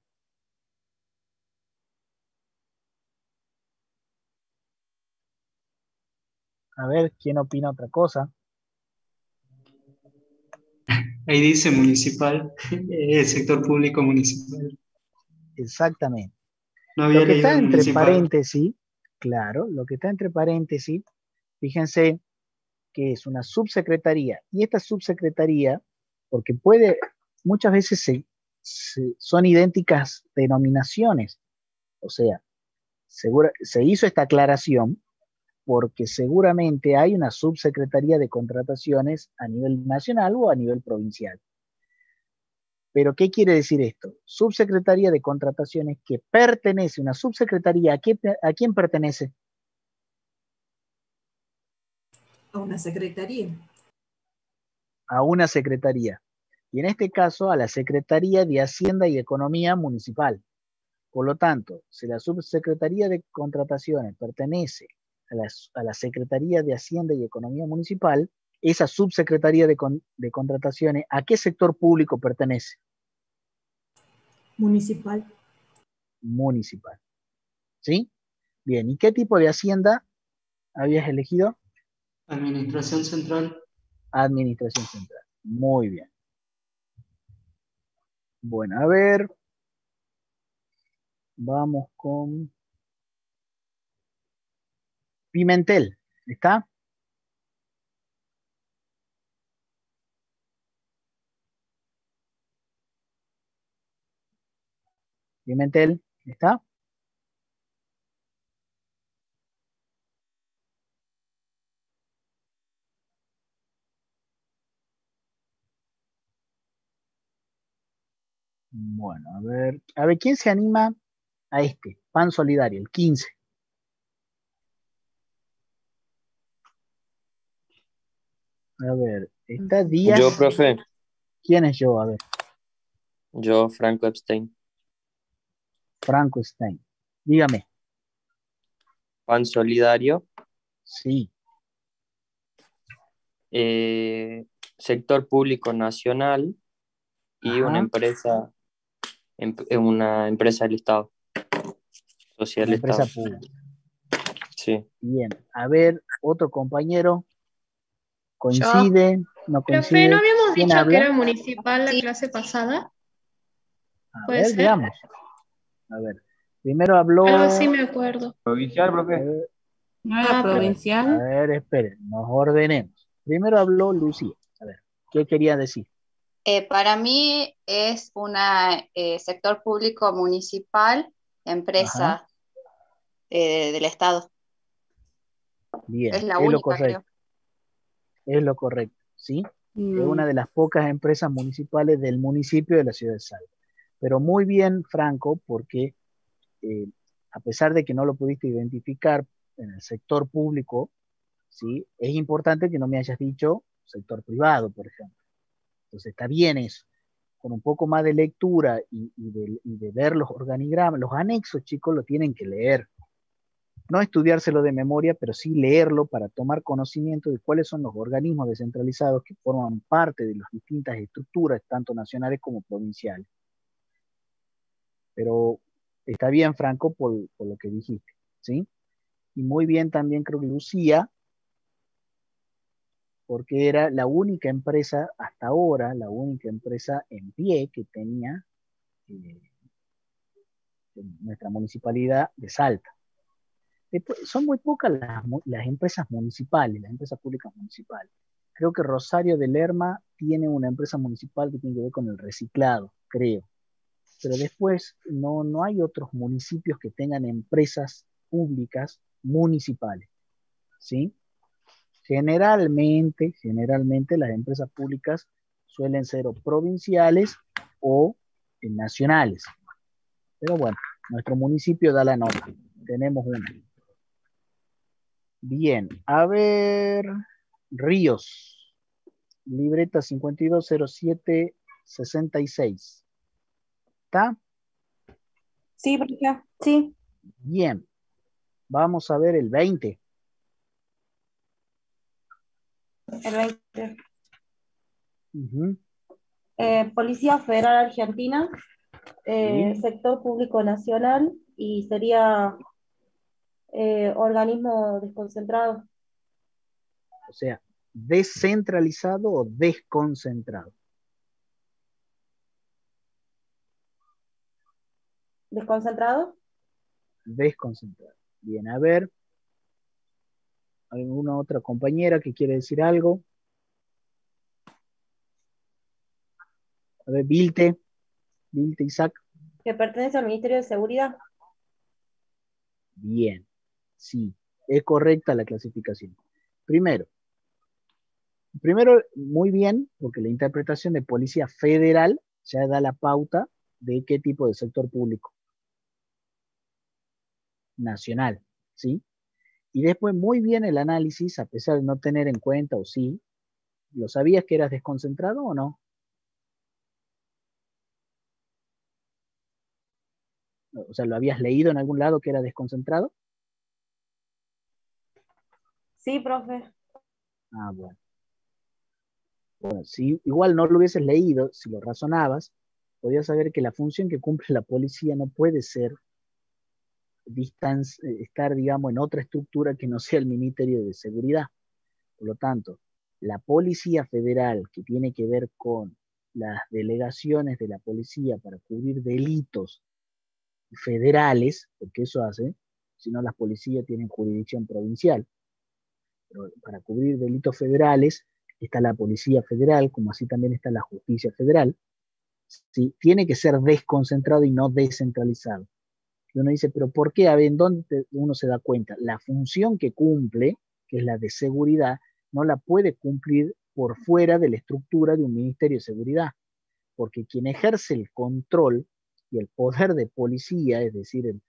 A ver, ¿quién opina otra cosa? Ahí dice municipal, sector público municipal. Exactamente. No había Lo que leído está entre municipal. paréntesis, claro, lo que está entre paréntesis, fíjense que es una subsecretaría. Y esta subsecretaría, porque muchas veces son idénticas denominaciones. O sea, se hizo esta aclaración porque seguramente hay una subsecretaría de contrataciones a nivel nacional o a nivel provincial. Pero, ¿qué quiere decir esto? Subsecretaría de Contrataciones que pertenece, una subsecretaría, ¿a quién pertenece? A una secretaría. A una secretaría. Y en este caso, a la Secretaría de Hacienda y Economía Municipal. Por lo tanto, si la Subsecretaría de Contrataciones pertenece a la Secretaría de Hacienda y Economía Municipal, esa subsecretaría de contrataciones, ¿a qué sector público pertenece? Municipal. Municipal. ¿Sí? Bien, ¿y qué tipo de hacienda habías elegido? Administración central. Administración central. Muy bien. Bueno, a ver. Vamos con Pimentel. ¿Está? Pimentel. ¿Está? Bueno, a ver. A ver, ¿quién se anima a este? Pan Solidario, el 15. A ver, está Díaz. Yo, profe. ¿Quién es yo? A ver. Yo, Franco Epstein. Franco Stein. Dígame. Pan Solidario. Sí. Sector público nacional y Ajá. una empresa del Estado. Social Una empresa Estado. pública. Sí. Bien. A ver, otro compañero. ¿Coincide? ¿No Profe, coincide? ¿no habíamos ¿Quién dicho que habla? era municipal la clase pasada? A ¿Puede ver, ser? veamos. A ver. Primero habló. Algo así me acuerdo. Provincial, profe. ¿No era A provincial? ver, esperen, nos ordenemos. Primero habló Lucía. A ver, ¿qué quería decir? Para mí es una sector público municipal, empresa del Estado. Bien, Es la es lo única, correcto. creo. Es lo correcto, ¿sí? Es una de las pocas empresas municipales del municipio de la ciudad de Salta. Pero muy bien, Franco, porque a pesar de que no lo pudiste identificar en el sector público, ¿sí? Es importante que no me hayas dicho sector privado, por ejemplo. Entonces está bien eso. Con un poco más de lectura y de ver los organigramas, los anexos, chicos, lo tienen que leer. No estudiárselo de memoria, pero sí leerlo para tomar conocimiento de cuáles son los organismos descentralizados que forman parte de las distintas estructuras, tanto nacionales como provinciales. Pero está bien, Franco, por lo que dijiste, ¿sí? Y muy bien también creo que Lucía, porque era la única empresa, hasta ahora, la única empresa en pie que tenía en nuestra municipalidad de Salta. Después, son muy pocas las empresas municipales, las empresas públicas municipales. Creo que Rosario de Lerma tiene una empresa municipal que tiene que ver con el reciclado, creo. Pero después no hay otros municipios que tengan empresas públicas municipales, ¿sí? Generalmente las empresas públicas suelen ser o provinciales o nacionales. Pero bueno, nuestro municipio da la nota. Tenemos una. Bien, a ver, Ríos, libreta 520766. ¿Está? Sí, profe, sí. Bien, vamos a ver el 20. El 20. Uh-huh. Policía Federal Argentina, Sí. sector público nacional y sería organismo desconcentrado. O sea, ¿descentralizado o desconcentrado? ¿Desconcentrado? Desconcentrado. Bien, a ver. ¿Alguna otra compañera que quiere decir algo? A ver, Vilte Isaac. ¿Que pertenece al Ministerio de Seguridad? Bien, sí, es correcta la clasificación. Primero, muy bien, porque la interpretación de Policía Federal ya da la pauta de qué tipo de sector público. Nacional, ¿sí? Y después, muy bien el análisis, a pesar de no tener en cuenta, o sí, ¿lo sabías que eras desconcentrado o no? O sea, ¿lo habías leído en algún lado que era desconcentrado? Sí, profe. Ah, bueno. Bueno, si igual no lo hubieses leído, si lo razonabas, podías saber que la función que cumple la policía no puede ser estar, digamos, en otra estructura que no sea el Ministerio de Seguridad. Por lo tanto, la Policía Federal, que tiene que ver con las delegaciones de la policía para cubrir delitos federales, porque eso hace, si no las policías tienen jurisdicción provincial, pero para cubrir delitos federales está la Policía Federal, como así también está la Justicia Federal, ¿sí? Tiene que ser desconcentrado y no descentralizado. Y uno dice, pero ¿por qué? A ver, ¿en dónde uno se da cuenta? La función que cumple, que es la de seguridad, no la puede cumplir por fuera de la estructura de un Ministerio de Seguridad, porque quien ejerce el control y el poder de policía, es decir, el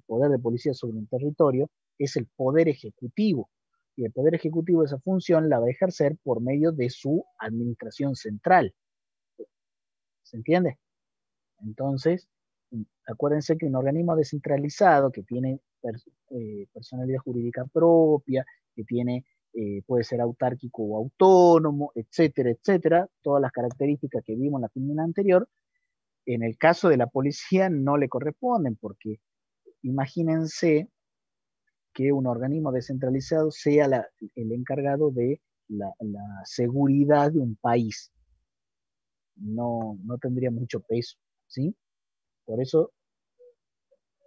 poder de policía sobre un territorio, es el poder ejecutivo. Y el poder ejecutivo esa función la va a ejercer por medio de su administración central. ¿Se entiende? Entonces, acuérdense que un organismo descentralizado que tiene personalidad jurídica propia, que tiene, puede ser autárquico o autónomo, etcétera, etcétera, todas las características que vimos en la filmina anterior, en el caso de la policía no le corresponden, porque imagínense que un organismo descentralizado sea el encargado de la seguridad de un país. No tendría mucho peso, ¿sí? Por eso,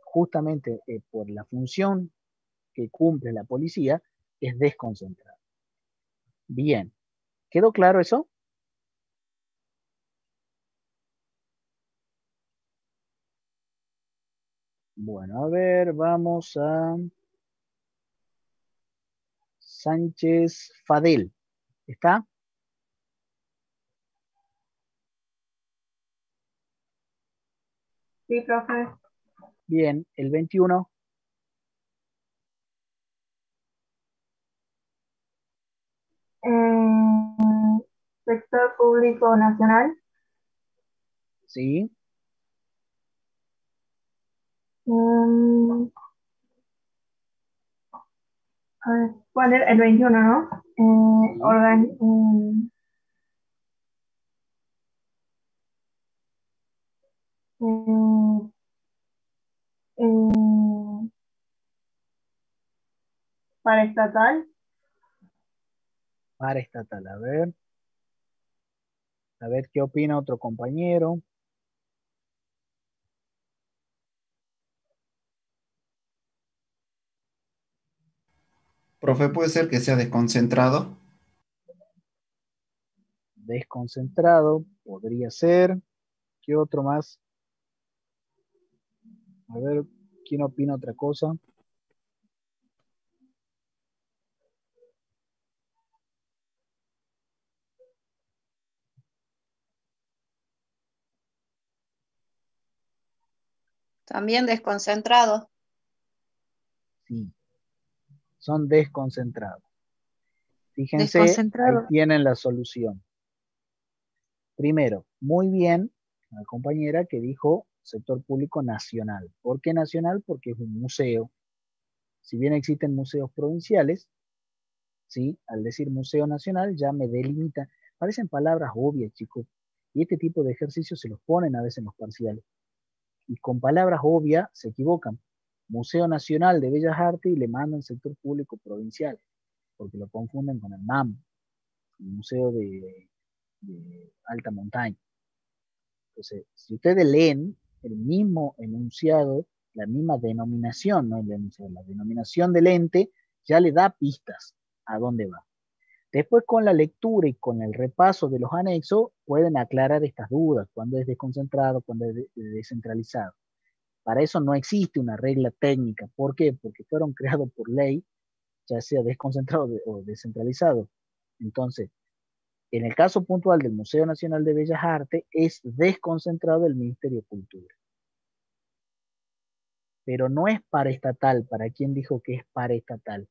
justamente por la función que cumple la policía, es desconcentrada. Bien, ¿quedó claro eso? Bueno, a ver, vamos a Sánchez Fadel. ¿Está? Sí, profe. Bien, el 21. Sector público nacional. Sí. A ver, ¿cuál era? El 21, ¿no? Paraestatal. Paraestatal, a ver qué opina otro compañero. Profe, ¿puede ser que sea desconcentrado? Desconcentrado, podría ser. ¿Qué otro más? A ver, ¿quién opina otra cosa? También desconcentrado. Sí, son desconcentrados. Fíjense, ahí tienen la solución. Primero, muy bien, la compañera que dijo sector público nacional. ¿Por qué nacional? Porque es un museo. Si bien existen museos provinciales, ¿sí? Al decir museo nacional ya me delimita. Parecen palabras obvias, chicos. Y este tipo de ejercicios se los ponen a veces en los parciales. Y con palabras obvias se equivocan. Museo Nacional de Bellas Artes y le mandan sector público provincial, porque lo confunden con el MAM, el Museo de Alta Montaña. Entonces, si ustedes leen el mismo enunciado, la misma denominación, no el enunciado, la denominación del ente, ya le da pistas a dónde va. Después, con la lectura y con el repaso de los anexos, pueden aclarar estas dudas, cuándo es desconcentrado, cuándo es descentralizado. Para eso no existe una regla técnica. ¿Por qué? Porque fueron creados por ley, ya sea desconcentrado o descentralizado. Entonces, en el caso puntual del Museo Nacional de Bellas Artes, es desconcentrado el Ministerio de Cultura. Pero no es paraestatal. ¿Para quién dijo que es paraestatal?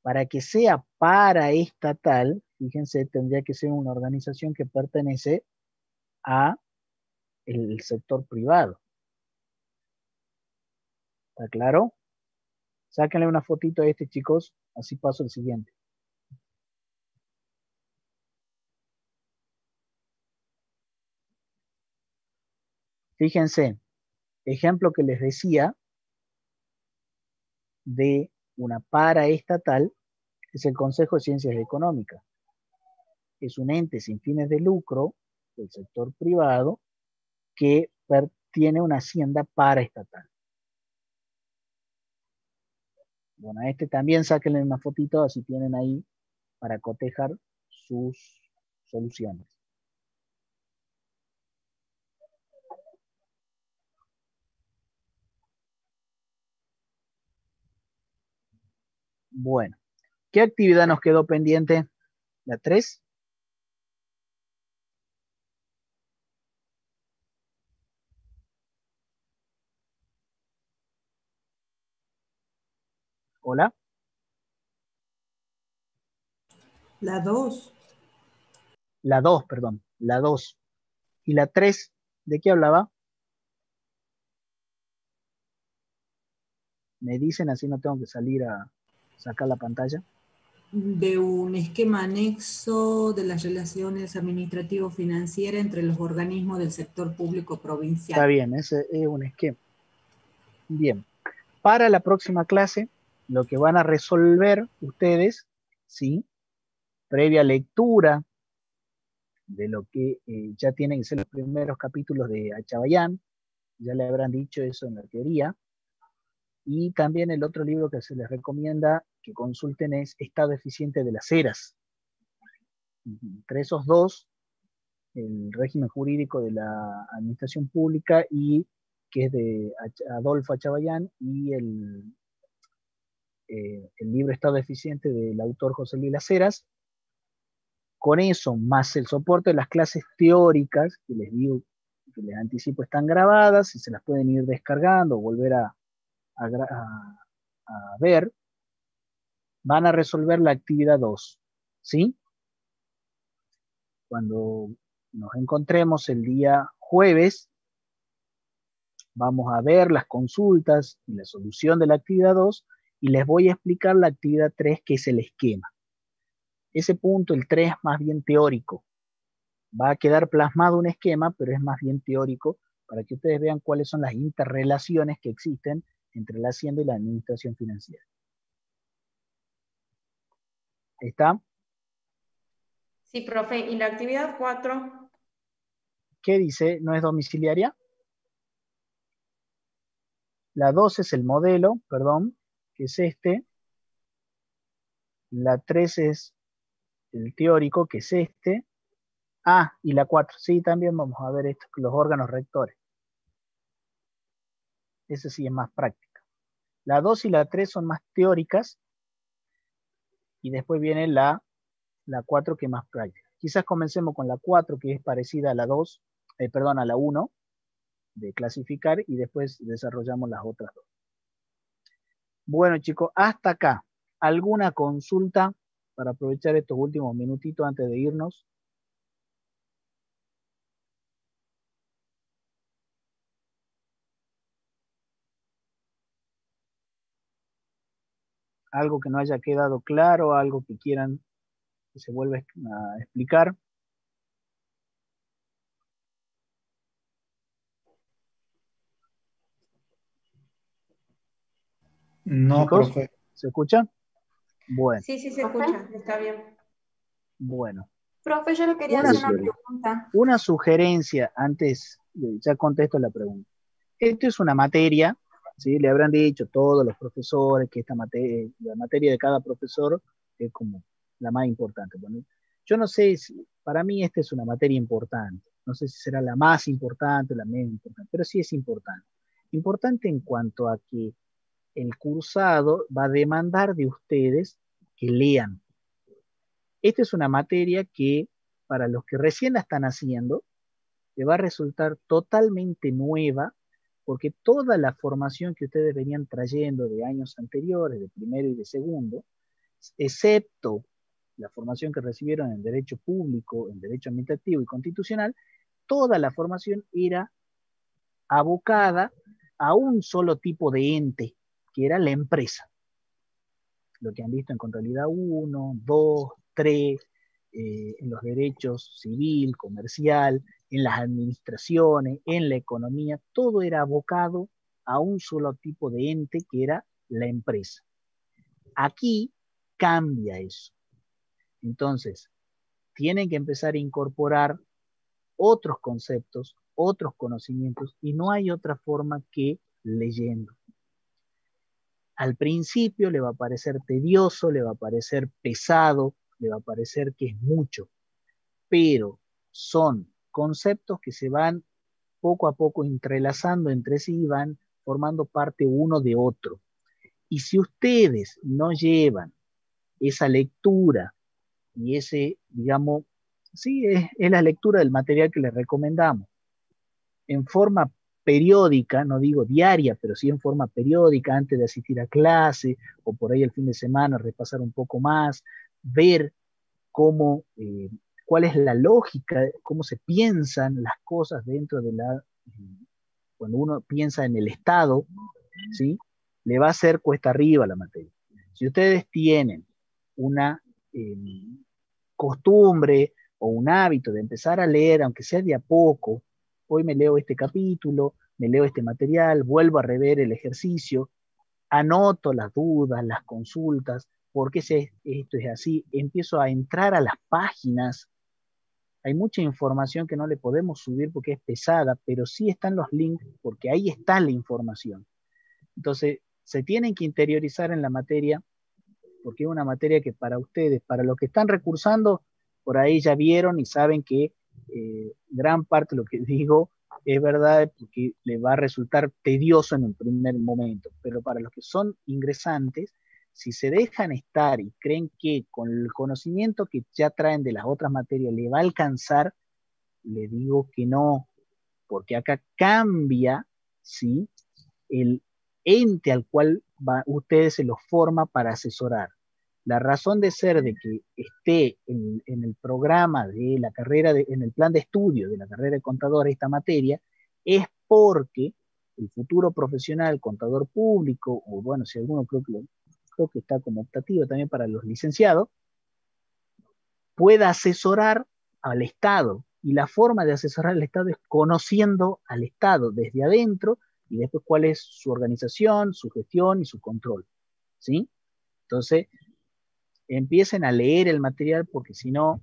Para que sea paraestatal, fíjense, tendría que ser una organización que pertenece a el sector privado. ¿Está claro? Sáquenle una fotito a este, chicos, así paso al siguiente. Fíjense, ejemplo que les decía de una paraestatal es el Consejo de Ciencias Económicas. Es un ente sin fines de lucro del sector privado que tiene una hacienda paraestatal. Bueno, a este también sáquenle una fotito, así tienen ahí para cotejar sus soluciones. Bueno, ¿qué actividad nos quedó pendiente? La 3. Hola. La 2. La 2, perdón, la 2. ¿Y la 3? ¿De qué hablaba? Me dicen, así no tengo que salir a sacar la pantalla. De un esquema anexo de las relaciones administrativo-financieras entre los organismos del sector público provincial. Está bien, ese es un esquema. Bien, para la próxima clase, lo que van a resolver ustedes, ¿sí? Previa lectura de lo que ya tienen que ser los primeros capítulos de Achabayán, ya le habrán dicho eso en la teoría, y también el otro libro que se les recomienda que consulten es Estado Eficiente de las Eras. Entre esos dos, el régimen jurídico de la administración pública, y que es de Adolfo Achabayán, y el libro Estado Eficiente del autor José Luis Las Heras. Con eso, más el soporte de las clases teóricas, que les digo, que les anticipo, están grabadas y se las pueden ir descargando o volver a ver, van a resolver la actividad 2, ¿sí? Cuando nos encontremos el día jueves, vamos a ver las consultas y la solución de la actividad 2 y les voy a explicar la actividad 3, que es el esquema. Ese punto, el 3, es más bien teórico. Va a quedar plasmado un esquema, pero es más bien teórico para que ustedes vean cuáles son las interrelaciones que existen entre la Hacienda y la administración financiera. ¿Está? Sí, profe. ¿Y la actividad 4? ¿Qué dice? ¿No es domiciliaria? La 2 es el modelo, perdón, que es este. La 3 es el teórico, que es este. Ah, y la 4, sí, también vamos a ver esto, los órganos rectores. Ese sí es más práctica. La 2 y la 3 son más teóricas, y después viene la 4, que es más práctica. Quizás comencemos con la 4, que es parecida a la 2, perdón, a la 1, de clasificar, y después desarrollamos las otras dos. Bueno, chicos, hasta acá. ¿Alguna consulta para aprovechar estos últimos minutitos antes de irnos? ¿Algo que no haya quedado claro? ¿Algo que quieran que se vuelva a explicar? No, ¿Chicos? profe. ¿Se escucha? Bueno. Sí, sí se escucha, está bien. Bueno. Profe, yo le quería hacer una pregunta. Una sugerencia antes, ya contesto la pregunta. Esto es una materia, ¿sí? Le habrán dicho todos los profesores que esta materia, la materia de cada profesor es como la más importante. Bueno, yo no sé, para mí esta es una materia importante. No sé si será la más importante o la menos importante, pero sí es importante. Importante en cuanto a que el cursado va a demandar de ustedes que lean. Esta es una materia que para los que recién la están haciendo, le va a resultar totalmente nueva, porque toda la formación que ustedes venían trayendo de años anteriores, de primero y de segundo, excepto la formación que recibieron en Derecho Público, en Derecho Administrativo y Constitucional, toda la formación era abocada a un solo tipo de ente, que era la empresa. Lo que han visto en Contabilidad 1, 2, 3, en los derechos civil, comercial, en las administraciones, en la economía, todo era abocado a un solo tipo de ente que era la empresa. Aquí cambia eso. Entonces, tienen que empezar a incorporar otros conceptos, otros conocimientos, y no hay otra forma que leyendo. Al principio le va a parecer tedioso, le va a parecer pesado, le va a parecer que es mucho, pero son conceptos que se van poco a poco entrelazando entre sí y van formando parte uno de otro. Y si ustedes no llevan esa lectura y ese, digamos, sí, es la lectura del material que les recomendamos, en forma periódica, no digo diaria, pero sí en forma periódica, antes de asistir a clase, o por ahí el fin de semana, repasar un poco más, ver cómo, cuál es la lógica, cómo se piensan las cosas dentro de la, cuando uno piensa en el Estado, ¿sí? Le va a hacer cuesta arriba la materia. Si ustedes tienen una costumbre o un hábito de empezar a leer, aunque sea de a poco, hoy me leo este capítulo, me leo este material, vuelvo a rever el ejercicio, anoto las dudas, las consultas, por qué esto es así, empiezo a entrar a las páginas. Hay mucha información que no le podemos subir porque es pesada, pero sí están los links porque ahí está la información. Entonces, se tienen que interiorizar en la materia porque es una materia que para ustedes, para los que están recursando, por ahí ya vieron y saben que gran parte de lo que digo es verdad porque le va a resultar tedioso en un primer momento, pero para los que son ingresantes, si se dejan estar y creen que con el conocimiento que ya traen de las otras materias le va a alcanzar, le digo que no, porque acá cambia, ¿sí?, el ente al cual ustedes se los forma para asesorar. La razón de ser de que esté en el programa de la carrera, en el plan de estudio de la carrera de contador esta materia, es porque el futuro profesional, contador público, o bueno, si alguno creo que está como optativo también para los licenciados, pueda asesorar al Estado. Y la forma de asesorar al Estado es conociendo al Estado desde adentro y después cuál es su organización, su gestión y su control, ¿sí? Entonces, empiecen a leer el material porque si no,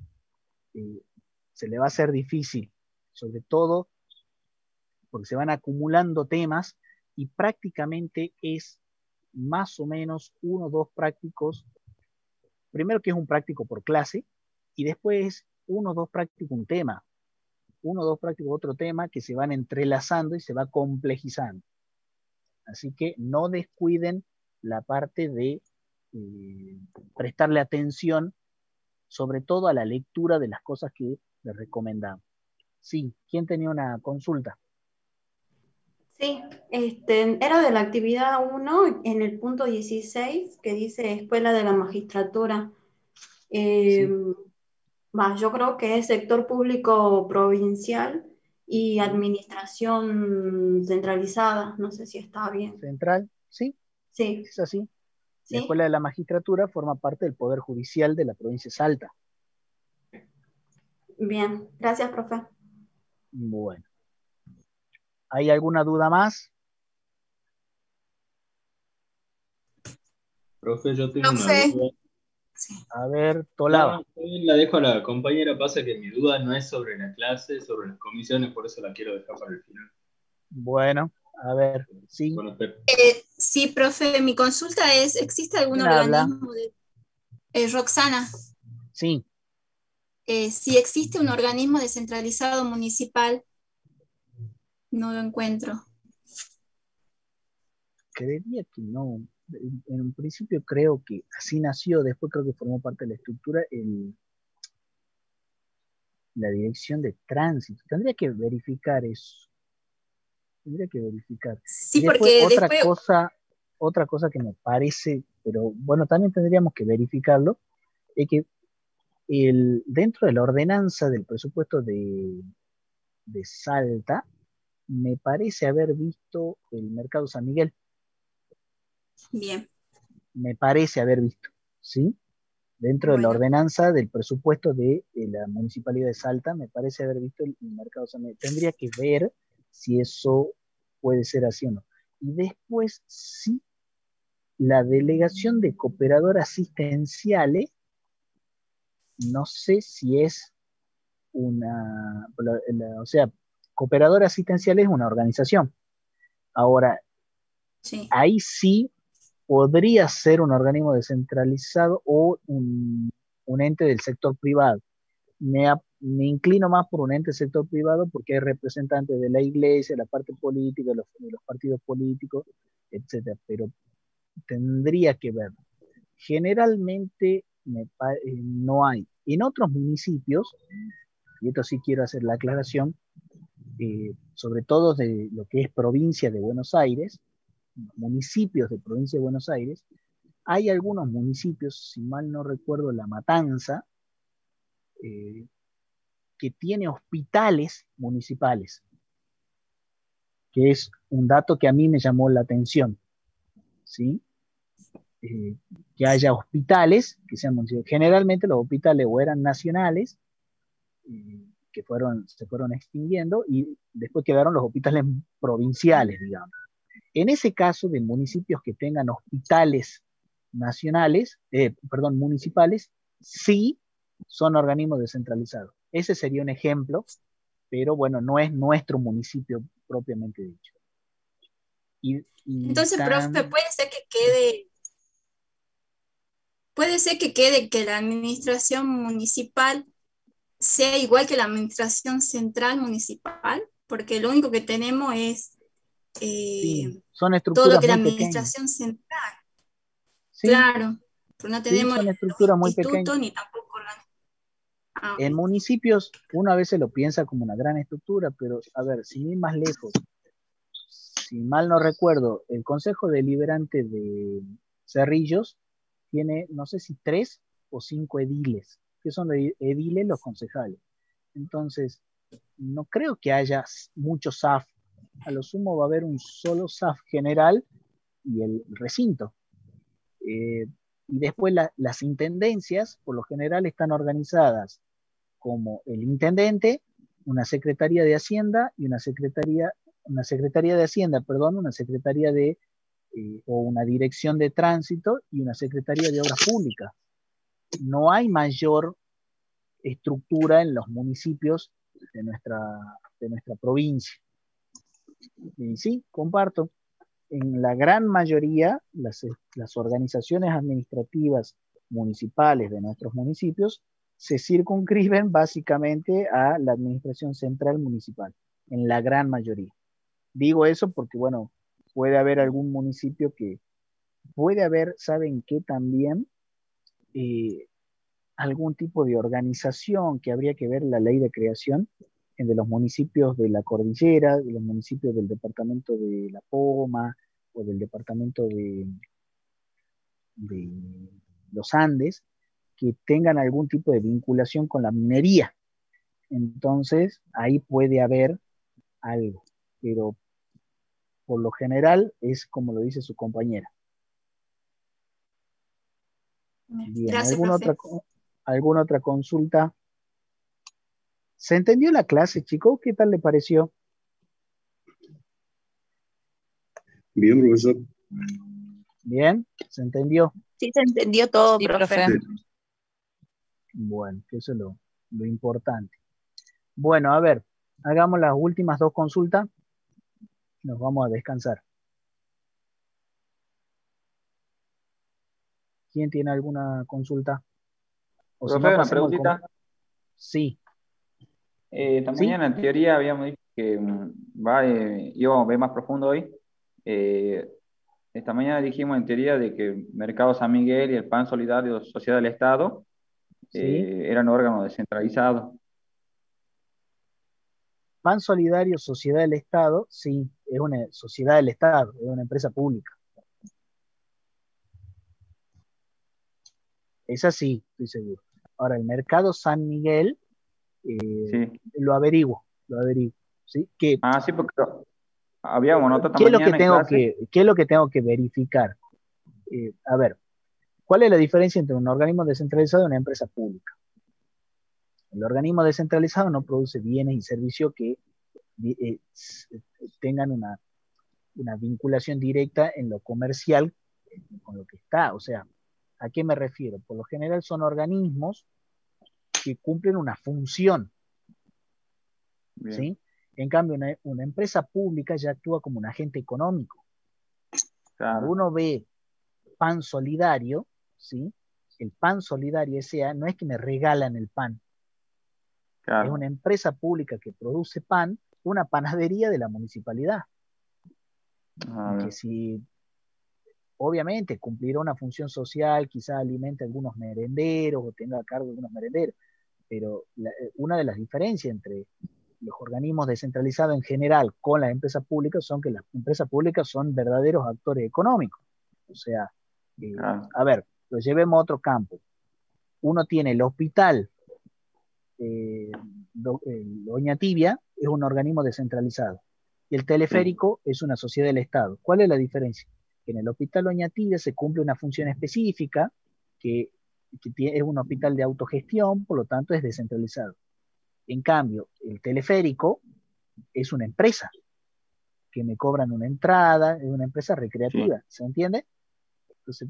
se le va a hacer difícil, sobre todo porque se van acumulando temas y prácticamente es más o menos uno o dos prácticos, primero que es un práctico por clase y después uno o dos prácticos un tema, uno o dos prácticos otro tema que se van entrelazando y se va complejizando. Así que no descuiden la parte de prestarle atención, sobre todo a la lectura de las cosas que les recomendamos. Sí, ¿quién tenía una consulta? Sí, era de la actividad 1 en el punto 16 que dice Escuela de la Magistratura. Sí. Yo creo que es sector público provincial y administración centralizada. No sé si está bien. Central, sí. Sí. Es así. ¿Sí? La Escuela de la Magistratura forma parte del Poder Judicial de la provincia de Salta. Bien, gracias, profe. Bueno. ¿Hay alguna duda más? Profe, yo tengo una duda. A ver, Tolaba. No, la dejo a la compañera, pasa que mi duda no es sobre la clase, es sobre las comisiones, por eso la quiero dejar para el final. Bueno, a ver, sí. Bueno, Sí, profe, mi consulta es, ¿existe algún ¿Quién habla? organismo de... Roxana. Sí. Si existe un organismo descentralizado municipal, no lo encuentro. Creería que no. En un principio creo que así nació, después creo que formó parte de la estructura la dirección de tránsito. Tendría que verificar eso. Tendría que verificar. Sí, y después, porque otra cosa que me parece, pero bueno, también tendríamos que verificarlo, es que dentro de la ordenanza del presupuesto de Salta, me parece haber visto el Mercado San Miguel. Bien. Me parece haber visto, ¿sí? Dentro de la Bueno. ordenanza del presupuesto de la Municipalidad de Salta, me parece haber visto el mercado. O sea, tendría que ver si eso puede ser así o no. Y después, sí, la delegación de cooperadoras asistenciales, no sé si es o sea, cooperadora asistencial es una organización. Ahora, Sí. ahí sí podría ser un organismo descentralizado o un ente del sector privado. Me inclino más por un ente del sector privado porque hay representantes de la iglesia, la parte política, de los partidos políticos, etcétera, pero tendría que ver. Generalmente no hay. En otros municipios, y esto sí quiero hacer la aclaración, sobre todo de lo que es provincia de Buenos Aires, municipios de provincia de Buenos Aires, hay algunos municipios, si mal no recuerdo, La Matanza, que tiene hospitales municipales, que es un dato que a mí me llamó la atención, ¿sí? Que haya hospitales que sean municipales. Generalmente los hospitales o eran nacionales, que se fueron extinguiendo, y después quedaron los hospitales provinciales, digamos. En ese caso de municipios que tengan hospitales municipales, sí son organismos descentralizados. Ese sería un ejemplo, pero bueno, no es nuestro municipio propiamente dicho. Entonces, profe, puede ser que quede que la administración municipal sea igual que la administración central municipal, porque lo único que tenemos es sí, son todo estructuras lo que es la muy pequeñas. administración central. Sí, Claro, pero no tenemos son los estructuras muy institutos pequeñas. ni tampoco la... En municipios, uno a veces lo piensa como una gran estructura, pero a ver, sin ir más lejos, si mal no recuerdo, el Consejo Deliberante de Cerrillos tiene, no sé si 3 o 5 ediles, que son ediles los concejales. Entonces, no creo que haya muchos SAF. A lo sumo va a haber un solo SAF general y el recinto. Y después las intendencias, por lo general, están organizadas como el intendente, una secretaría de Hacienda y una secretaría de Hacienda, perdón, una secretaría o una dirección de tránsito y una secretaría de obras públicas. No hay mayor estructura en los municipios de nuestra provincia. Y sí, comparto. En la gran mayoría, las organizaciones administrativas municipales de nuestros municipios se circunscriben básicamente a la administración central municipal, en la gran mayoría. Digo eso porque, bueno, puede haber algún municipio que puede haber, ¿saben qué? También algún tipo de organización que habría que ver la ley de creación de los municipios de la cordillera, de los municipios del departamento de La Poma o del departamento de los Andes, que tengan algún tipo de vinculación con la minería. Entonces, ahí puede haber algo, pero por lo general es como lo dice su compañera. Bien, Gracias, ¿alguna otra consulta? ¿Se entendió la clase, chicos? ¿Qué tal le pareció? Bien, profesor. Bien, ¿se entendió? Sí, se entendió todo, Sí, profe. Sí. Bueno, que eso es lo importante. Bueno, a ver, hagamos las últimas 2 consultas. Nos vamos a descansar. ¿Quién tiene alguna consulta? O si Profe, no, una pasemos preguntita. Sí. Esta ¿Sí? mañana en teoría habíamos dicho que íbamos a ver más profundo hoy. Esta mañana dijimos en teoría de que el Mercado San Miguel y el Pan Solidario Sociedad del Estado Sí. eran órganos descentralizados. Pan Solidario Sociedad del Estado, sí, es una sociedad del Estado, es una empresa pública. Es así, estoy seguro. Ahora, el Mercado San Miguel, Sí. lo averiguo, ¿sí? Sí, porque habíamos notado esta ¿Qué es lo que mañana en clase. ¿qué es lo que tengo que verificar? A ver, ¿Cuál es la diferencia entre un organismo descentralizado y una empresa pública? El organismo descentralizado no produce bienes y servicios que tengan una vinculación directa en lo comercial con lo que está. O sea, ¿a qué me refiero? Por lo general son organismos que cumplen una función, ¿sí? En cambio, una empresa pública ya actúa como un agente económico. Cuando uno ve Pan Solidario, ¿sí? El Pan Solidario S.A. no es que me regalan el pan. Es una empresa pública que produce pan, una panadería de la municipalidad. Que si obviamente cumplirá una función social, quizás alimente a algunos merenderos o tenga a cargo de algunos merenderos, pero una de las diferencias entre los organismos descentralizados en general con las empresas públicas son que las empresas públicas son verdaderos actores económicos. O sea, a ver, lo llevemos a otro campo. Uno tiene el hospital Doña Tibia, es un organismo descentralizado, y el teleférico es una sociedad del Estado. ¿Cuál es la diferencia? Que en el hospital Doña Tibia se cumple una función específica que es un hospital de autogestión, por lo tanto es descentralizado. En cambio, el teleférico es una empresa que me cobran una entrada, es una empresa recreativa, ¿se entiende? Entonces,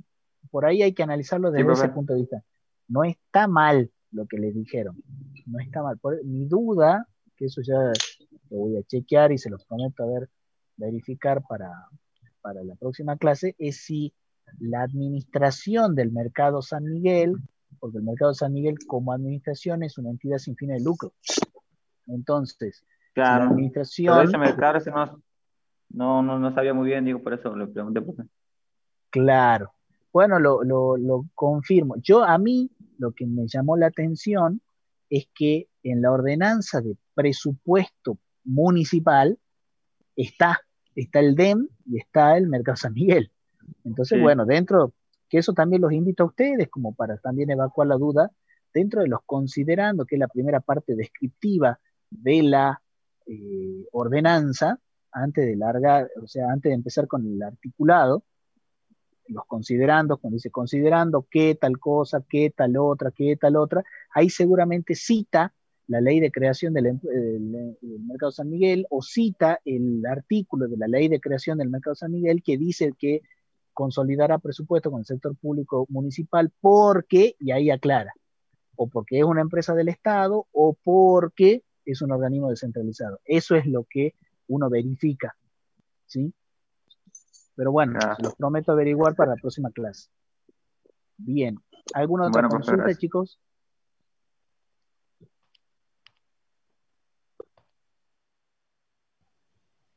por ahí hay que analizarlo desde ese punto de vista. No está mal lo que les dijeron, no está mal. Mi duda, que eso ya lo voy a chequear y se los prometo verificar para la próxima clase, es si la administración del Mercado San Miguel, porque el Mercado San Miguel como administración es una entidad sin fines de lucro. Entonces, si la administración... Pero ese no sabía muy bien, digo, por eso le pregunté. Claro. Bueno, lo confirmo. A mí, lo que me llamó la atención es que en la ordenanza de presupuesto municipal está el DEM y está el Mercado San Miguel. Entonces, bueno, que eso también los invito a ustedes, como para también evacuar la duda, dentro de los considerando, que es la primera parte descriptiva de la ordenanza, antes de empezar con el articulado, los considerando, cuando dice considerando qué tal cosa, qué tal otra, ahí seguramente cita la ley de creación del Mercado San Miguel, o cita el artículo de la ley de creación del Mercado San Miguel que dice que consolidará presupuesto con el sector público municipal porque, y ahí aclara, o porque es una empresa del Estado o porque es un organismo descentralizado. Eso es lo que uno verifica, ¿sí? Pero bueno, los prometo averiguar para la próxima clase. Bien. ¿Alguna otra consulta, chicos?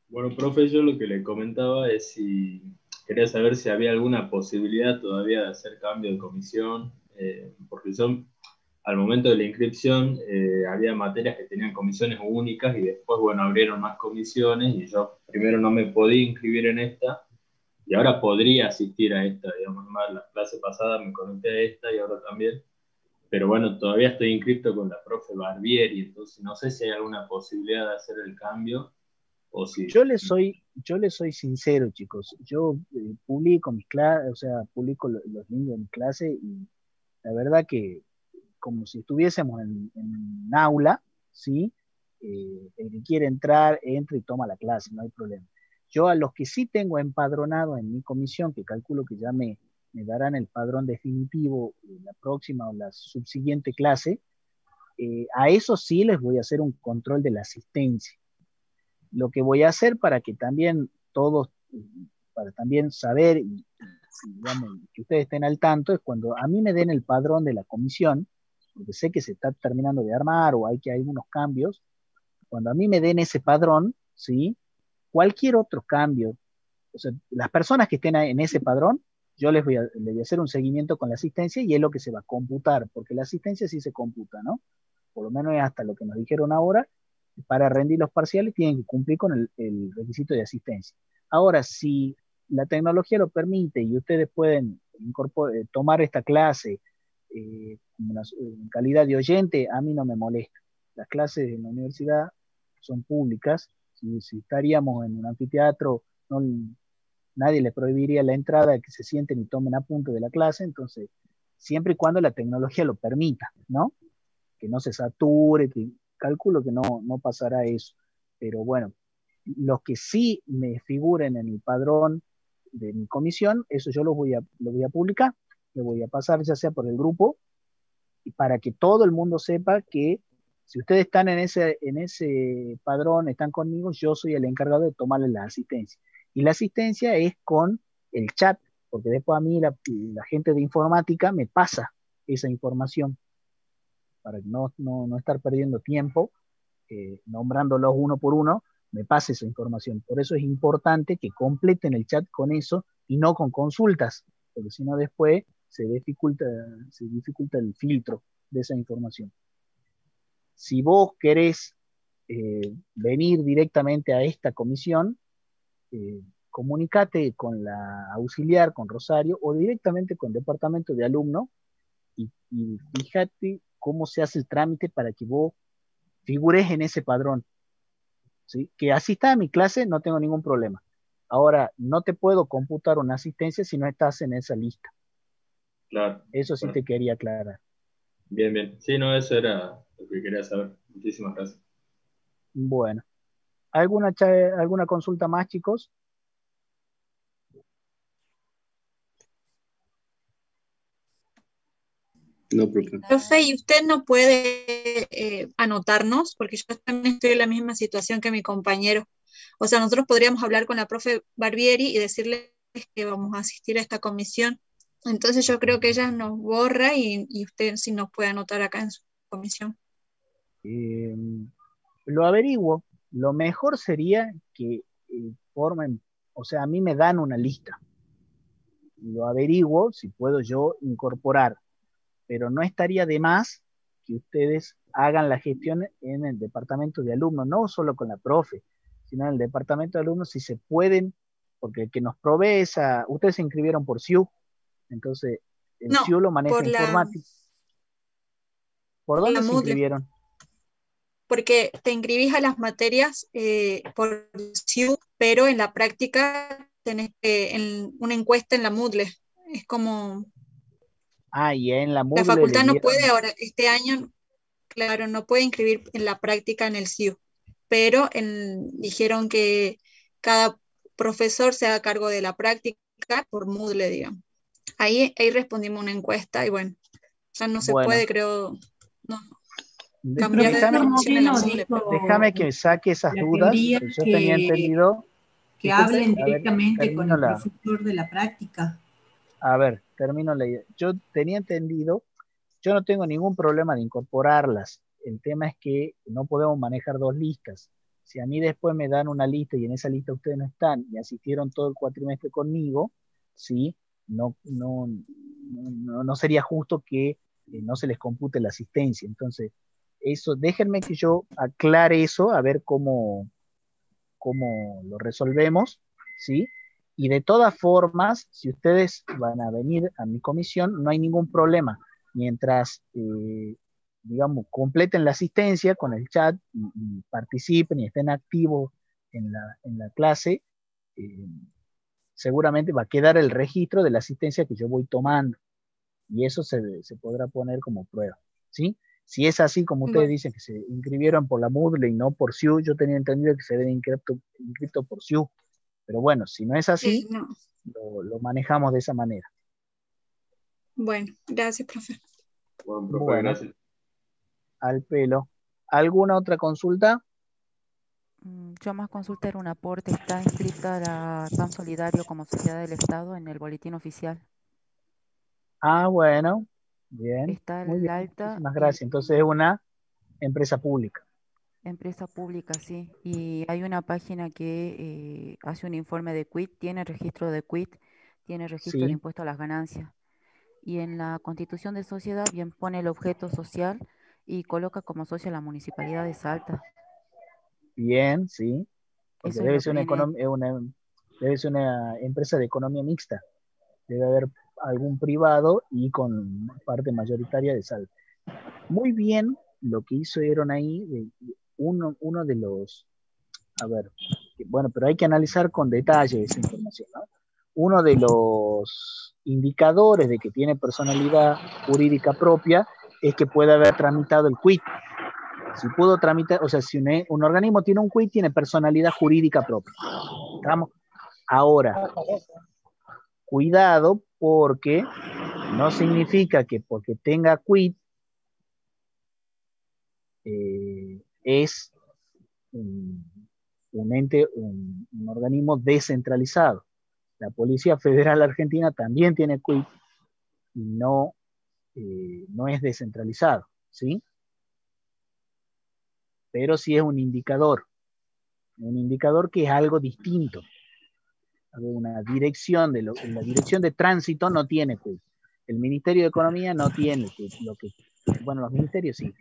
Bueno, profe, yo lo que le comentaba es si quería saber si había alguna posibilidad todavía de hacer cambio de comisión, porque al momento de la inscripción había materias que tenían comisiones únicas y después, bueno, abrieron más comisiones y yo primero no me podía inscribir en esta y ahora podría asistir a esta, digamos, la clase pasada me conecté a esta y ahora también, pero bueno, todavía estoy inscrito con la profe Barbieri, entonces no sé si hay alguna posibilidad de hacer el cambio. O si... Yo les soy sincero, chicos. Yo publico mis clases, o sea, publico los libros de mi clase y la verdad que como si estuviésemos en un aula, ¿sí? El que quiere entrar, entra y toma la clase, no hay problema. Yo a los que sí tengo empadronado en mi comisión, que calculo que ya me darán el padrón definitivo en la próxima o la subsiguiente clase, a eso sí les voy a hacer un control de la asistencia. Lo que voy a hacer para que también todos, para también saber y digamos, que ustedes estén al tanto, es cuando a mí me den el padrón de la comisión, porque sé que se está terminando de armar o hay algunos cambios, cuando a mí me den ese padrón, ¿sí? Cualquier otro cambio, o sea, las personas que estén en ese padrón, yo les voy a hacer un seguimiento con la asistencia y es lo que se va a computar, porque la asistencia sí se computa, ¿no? Por lo menos es hasta lo que nos dijeron ahora, para rendir los parciales tienen que cumplir con el requisito de asistencia. Ahora, si la tecnología lo permite y ustedes pueden tomar esta clase en calidad de oyente, a mí no me molesta. Las clases en la universidad son públicas. Si estaríamos en un anfiteatro, no nadie le prohibiría la entrada de que se sienten y tomen apunte de la clase, entonces, siempre y cuando la tecnología lo permita, ¿no? Que no se sature, que calculo que no pasará eso. Pero bueno, los que sí me figuren en el padrón de mi comisión, eso yo lo voy a publicar, lo voy a pasar ya sea por el grupo, y para que todo el mundo sepa que si ustedes están en ese padrón, están conmigo, yo soy el encargado de tomarles la asistencia. Y la asistencia es con el chat, porque después a mí la gente de informática me pasa esa información para no estar perdiendo tiempo nombrándolos uno por uno, me pase esa información. Por eso es importante que completen el chat con eso y no con consultas, porque si no después se dificulta el filtro de esa información. Si vos querés venir directamente a esta comisión, comunícate con la auxiliar, con Rosario, o directamente con el departamento de alumno, y fíjate cómo se hace el trámite para que vos figures en ese padrón. ¿Sí? Que asistas a mi clase, no tengo ningún problema. Ahora, no te puedo computar una asistencia si no estás en esa lista. Claro. Eso sí, claro. te quería aclarar. Bien, bien. Sí, no, eso era lo que quería saber. Muchísimas gracias. Bueno. ¿Alguna consulta más, chicos? No, profe. Profe, ¿y usted no puede anotarnos? Porque yo también estoy en la misma situación que mi compañero. O sea, nosotros podríamos hablar con la profe Barbieri y decirle que vamos a asistir a esta comisión. Entonces yo creo que ella nos borra y usted sí nos puede anotar acá en su comisión. Lo averiguo. Lo mejor sería que formen, o sea, a mí me dan una lista. Lo averiguo si puedo yo incorporar, pero no estaría de más que ustedes hagan la gestión en el departamento de alumnos, no solo con la profe, sino en el departamento de alumnos, si se pueden, porque el que nos provee ustedes se inscribieron por SIU, entonces el No, SIU lo maneja por informática. ¿Por dónde se inscribieron? Porque te inscribís a las materias por SIU, pero en la práctica tenés una encuesta en la Moodle. Es como... y en la Moodle la facultad no dieron... puede ahora, este año, claro, no puede inscribir en la práctica en el SIU, pero dijeron que cada profesor se haga cargo de la práctica por Moodle, digamos. Ahí respondimos una encuesta y bueno, ya no se puede, creo, no, cambiar de condición en la Moodle. Déjame que saque esas dudas. Yo tenía entendido que hablen directamente con el profesor de la práctica. A ver, termino la idea. Yo tenía entendido, yo no tengo ningún problema de incorporarlas. El tema es que no podemos manejar dos listas. Si a mí después me dan una lista y en esa lista ustedes no están y asistieron todo el cuatrimestre conmigo, ¿sí? No sería justo que no se les compute la asistencia. Entonces, eso, déjenme que yo aclare eso, a ver cómo lo resolvemos, ¿sí? Y de todas formas, si ustedes van a venir a mi comisión, no hay ningún problema. Mientras, digamos, completen la asistencia con el chat y participen y estén activos en la clase, seguramente va a quedar el registro de la asistencia que yo voy tomando. Y eso se podrá poner como prueba, ¿sí? Si es así, como ustedes dicen, que se inscribieron por la Moodle y no por SIU, yo tenía entendido que se debe inscrito por SIU. Pero bueno, si no es así, lo manejamos de esa manera. Bueno, gracias, profe. Bueno, profe, gracias. Al pelo. ¿Alguna otra consulta? Yo más consulta era un aporte. Está inscrita la PAN Solidario como sociedad del Estado en el boletín oficial. Bueno. Bien. Está muy bien. alta. Muchísimas gracias. Entonces es una empresa pública. Empresa pública, sí. Y hay una página que hace un informe de quit, tiene registro de quit, tiene registro de impuesto a las ganancias. Y en la constitución de sociedad bien pone el objeto social y coloca como socio a la municipalidad de Salta. Bien, sí. Porque Eso debe ser una empresa de economía mixta. Debe haber algún privado y con parte mayoritaria de Salta. Muy bien lo que hicieron ahí, uno de los, a ver, bueno, pero hay que analizar con detalle esa información, ¿no? uno de los indicadores de que tiene personalidad jurídica propia es que puede haber tramitado el quit. Si pudo tramitar, o sea, si un organismo tiene un quit, tiene personalidad jurídica propia. ¿Estamos? Ahora, cuidado, porque no significa que porque tenga quit es un ente, un organismo descentralizado. La Policía Federal Argentina también tiene quit y no es descentralizado, ¿sí? Pero sí es un indicador que es algo distinto. Una dirección la dirección de tránsito no tiene quit. El Ministerio de Economía no tiene quit. Bueno, los ministerios sí,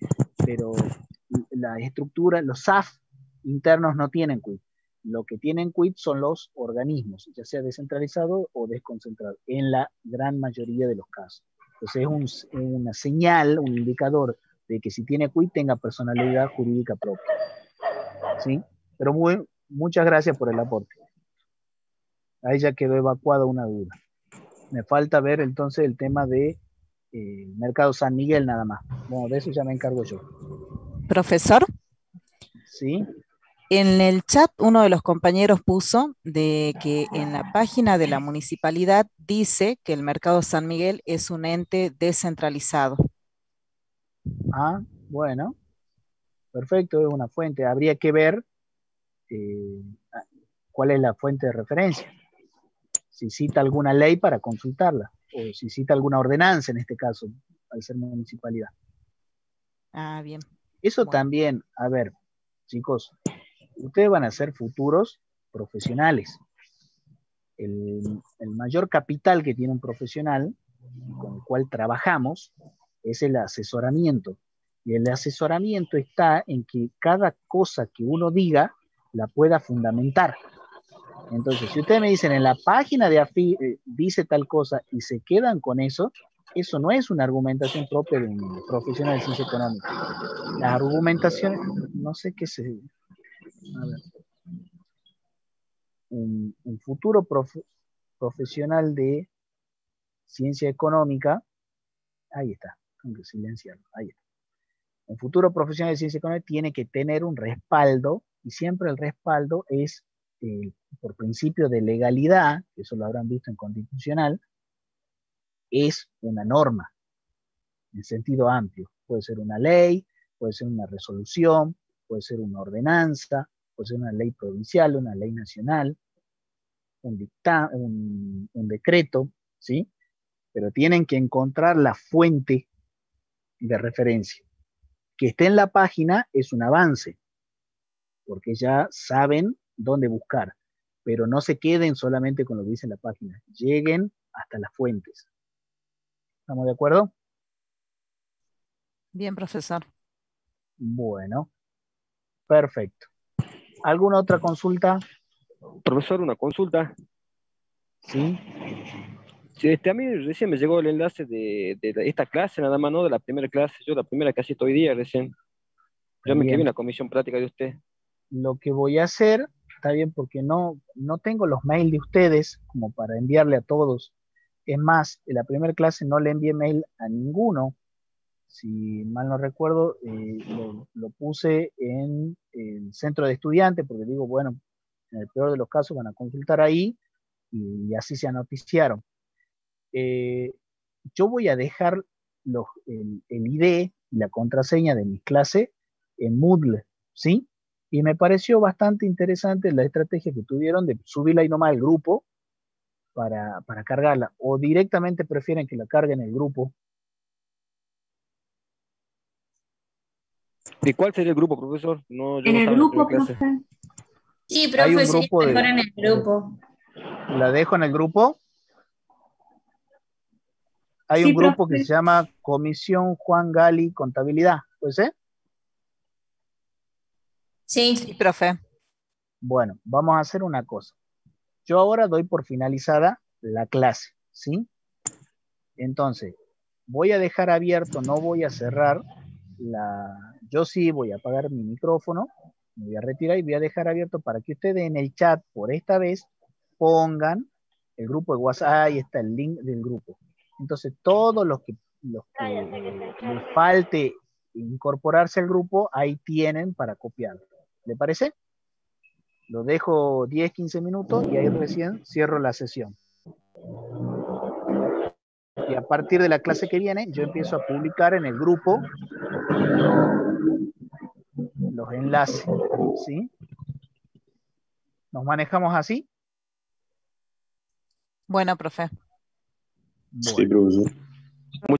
pero la estructura, los SAF internos no tienen quit. Lo que tienen quit son los organismos, ya sea descentralizado o desconcentrado, en la gran mayoría de los casos. Entonces es una señal, un indicador de que si tiene quit tenga personalidad jurídica propia. ¿Sí? Pero muchas gracias por el aporte. Ahí ya quedó evacuada una duda. Me falta ver entonces el tema de Mercado San Miguel nada más. Bueno, de eso ya me encargo yo. Profesor. Sí. En el chat uno de los compañeros puso de que en la página de la municipalidad dice que el Mercado San Miguel es un ente descentralizado. Ah, bueno. Perfecto, es una fuente. Habría que ver cuál es la fuente de referencia. Si cita alguna ley para consultarla, o si cita alguna ordenanza en este caso, al ser municipalidad. Ah, bien. Eso bueno. También, a ver, chicos, ustedes van a ser futuros profesionales. El mayor capital que tiene un profesional, con el cual trabajamos, es el asesoramiento. Y el asesoramiento está en que cada cosa que uno diga la pueda fundamentar. Entonces, si ustedes me dicen en la página de AFI dice tal cosa y se quedan con eso, eso no es una argumentación propia de un profesional de ciencia económica. Las argumentaciones, no sé qué se... A ver. Un futuro profesional de ciencia económica, ahí está, tengo que silenciarlo, ahí está. Un futuro profesional de ciencia económica tiene que tener un respaldo, y siempre el respaldo es por principio de legalidad, eso lo habrán visto en constitucional, es una norma, en sentido amplio. Puede ser una ley, puede ser una resolución, puede ser una ordenanza, puede ser una ley provincial, una ley nacional, un decreto, ¿sí? Pero tienen que encontrar la fuente de referencia. Que esté en la página es un avance, porque ya saben dónde buscar, pero no se queden solamente con lo que dice la página, lleguen hasta las fuentes. ¿Estamos de acuerdo? Bien, profesor. Bueno, perfecto. ¿Alguna otra consulta? Profesor, una consulta. Sí. Sí, a mí recién me llegó el enlace de esta clase, nada más, ¿no? De la primera clase, yo la primera que asisto hoy día recién. Yo me inscribí en la comisión práctica de usted. Lo que voy a hacer, está bien, porque no tengo los mails de ustedes como para enviarle a todos. Es más, en la primera clase no le envié mail a ninguno. Si mal no recuerdo, lo puse en el centro de estudiantes, porque digo, bueno, en el peor de los casos van a consultar ahí y así se anoticiaron. Yo voy a dejar el ID y la contraseña de mi clase en Moodle, ¿sí? Y me pareció bastante interesante la estrategia que tuvieron de subirla ahí nomás al grupo para cargarla, o directamente prefieren que la carguen en el grupo. ¿Y cuál sería el grupo, profesor? No, yo en no el estaba grupo, en clase. profe. Sí, profe, Hay un sí, grupo mejor en el grupo. ¿La dejo en el grupo? Hay Sí, un grupo profe. que se llama Comisión Juan Gali Contabilidad, ¿puede ser? Sí, profe. Bueno, vamos a hacer una cosa. Yo ahora doy por finalizada la clase, ¿sí? Entonces, voy a dejar abierto, no voy a cerrar yo sí voy a apagar mi micrófono, me voy a retirar y voy a dejar abierto para que ustedes en el chat, por esta vez, pongan El grupo de WhatsApp, ahí está el link del grupo. Entonces, todos los que les falte incorporarse al grupo, ahí tienen para copiar. ¿Le parece? Lo dejo 10, 15 minutos y ahí recién cierro la sesión. Y a partir de la clase que viene, yo empiezo a publicar en el grupo los enlaces, ¿sí? ¿Nos manejamos así? Bueno, profe. Sí, profesor.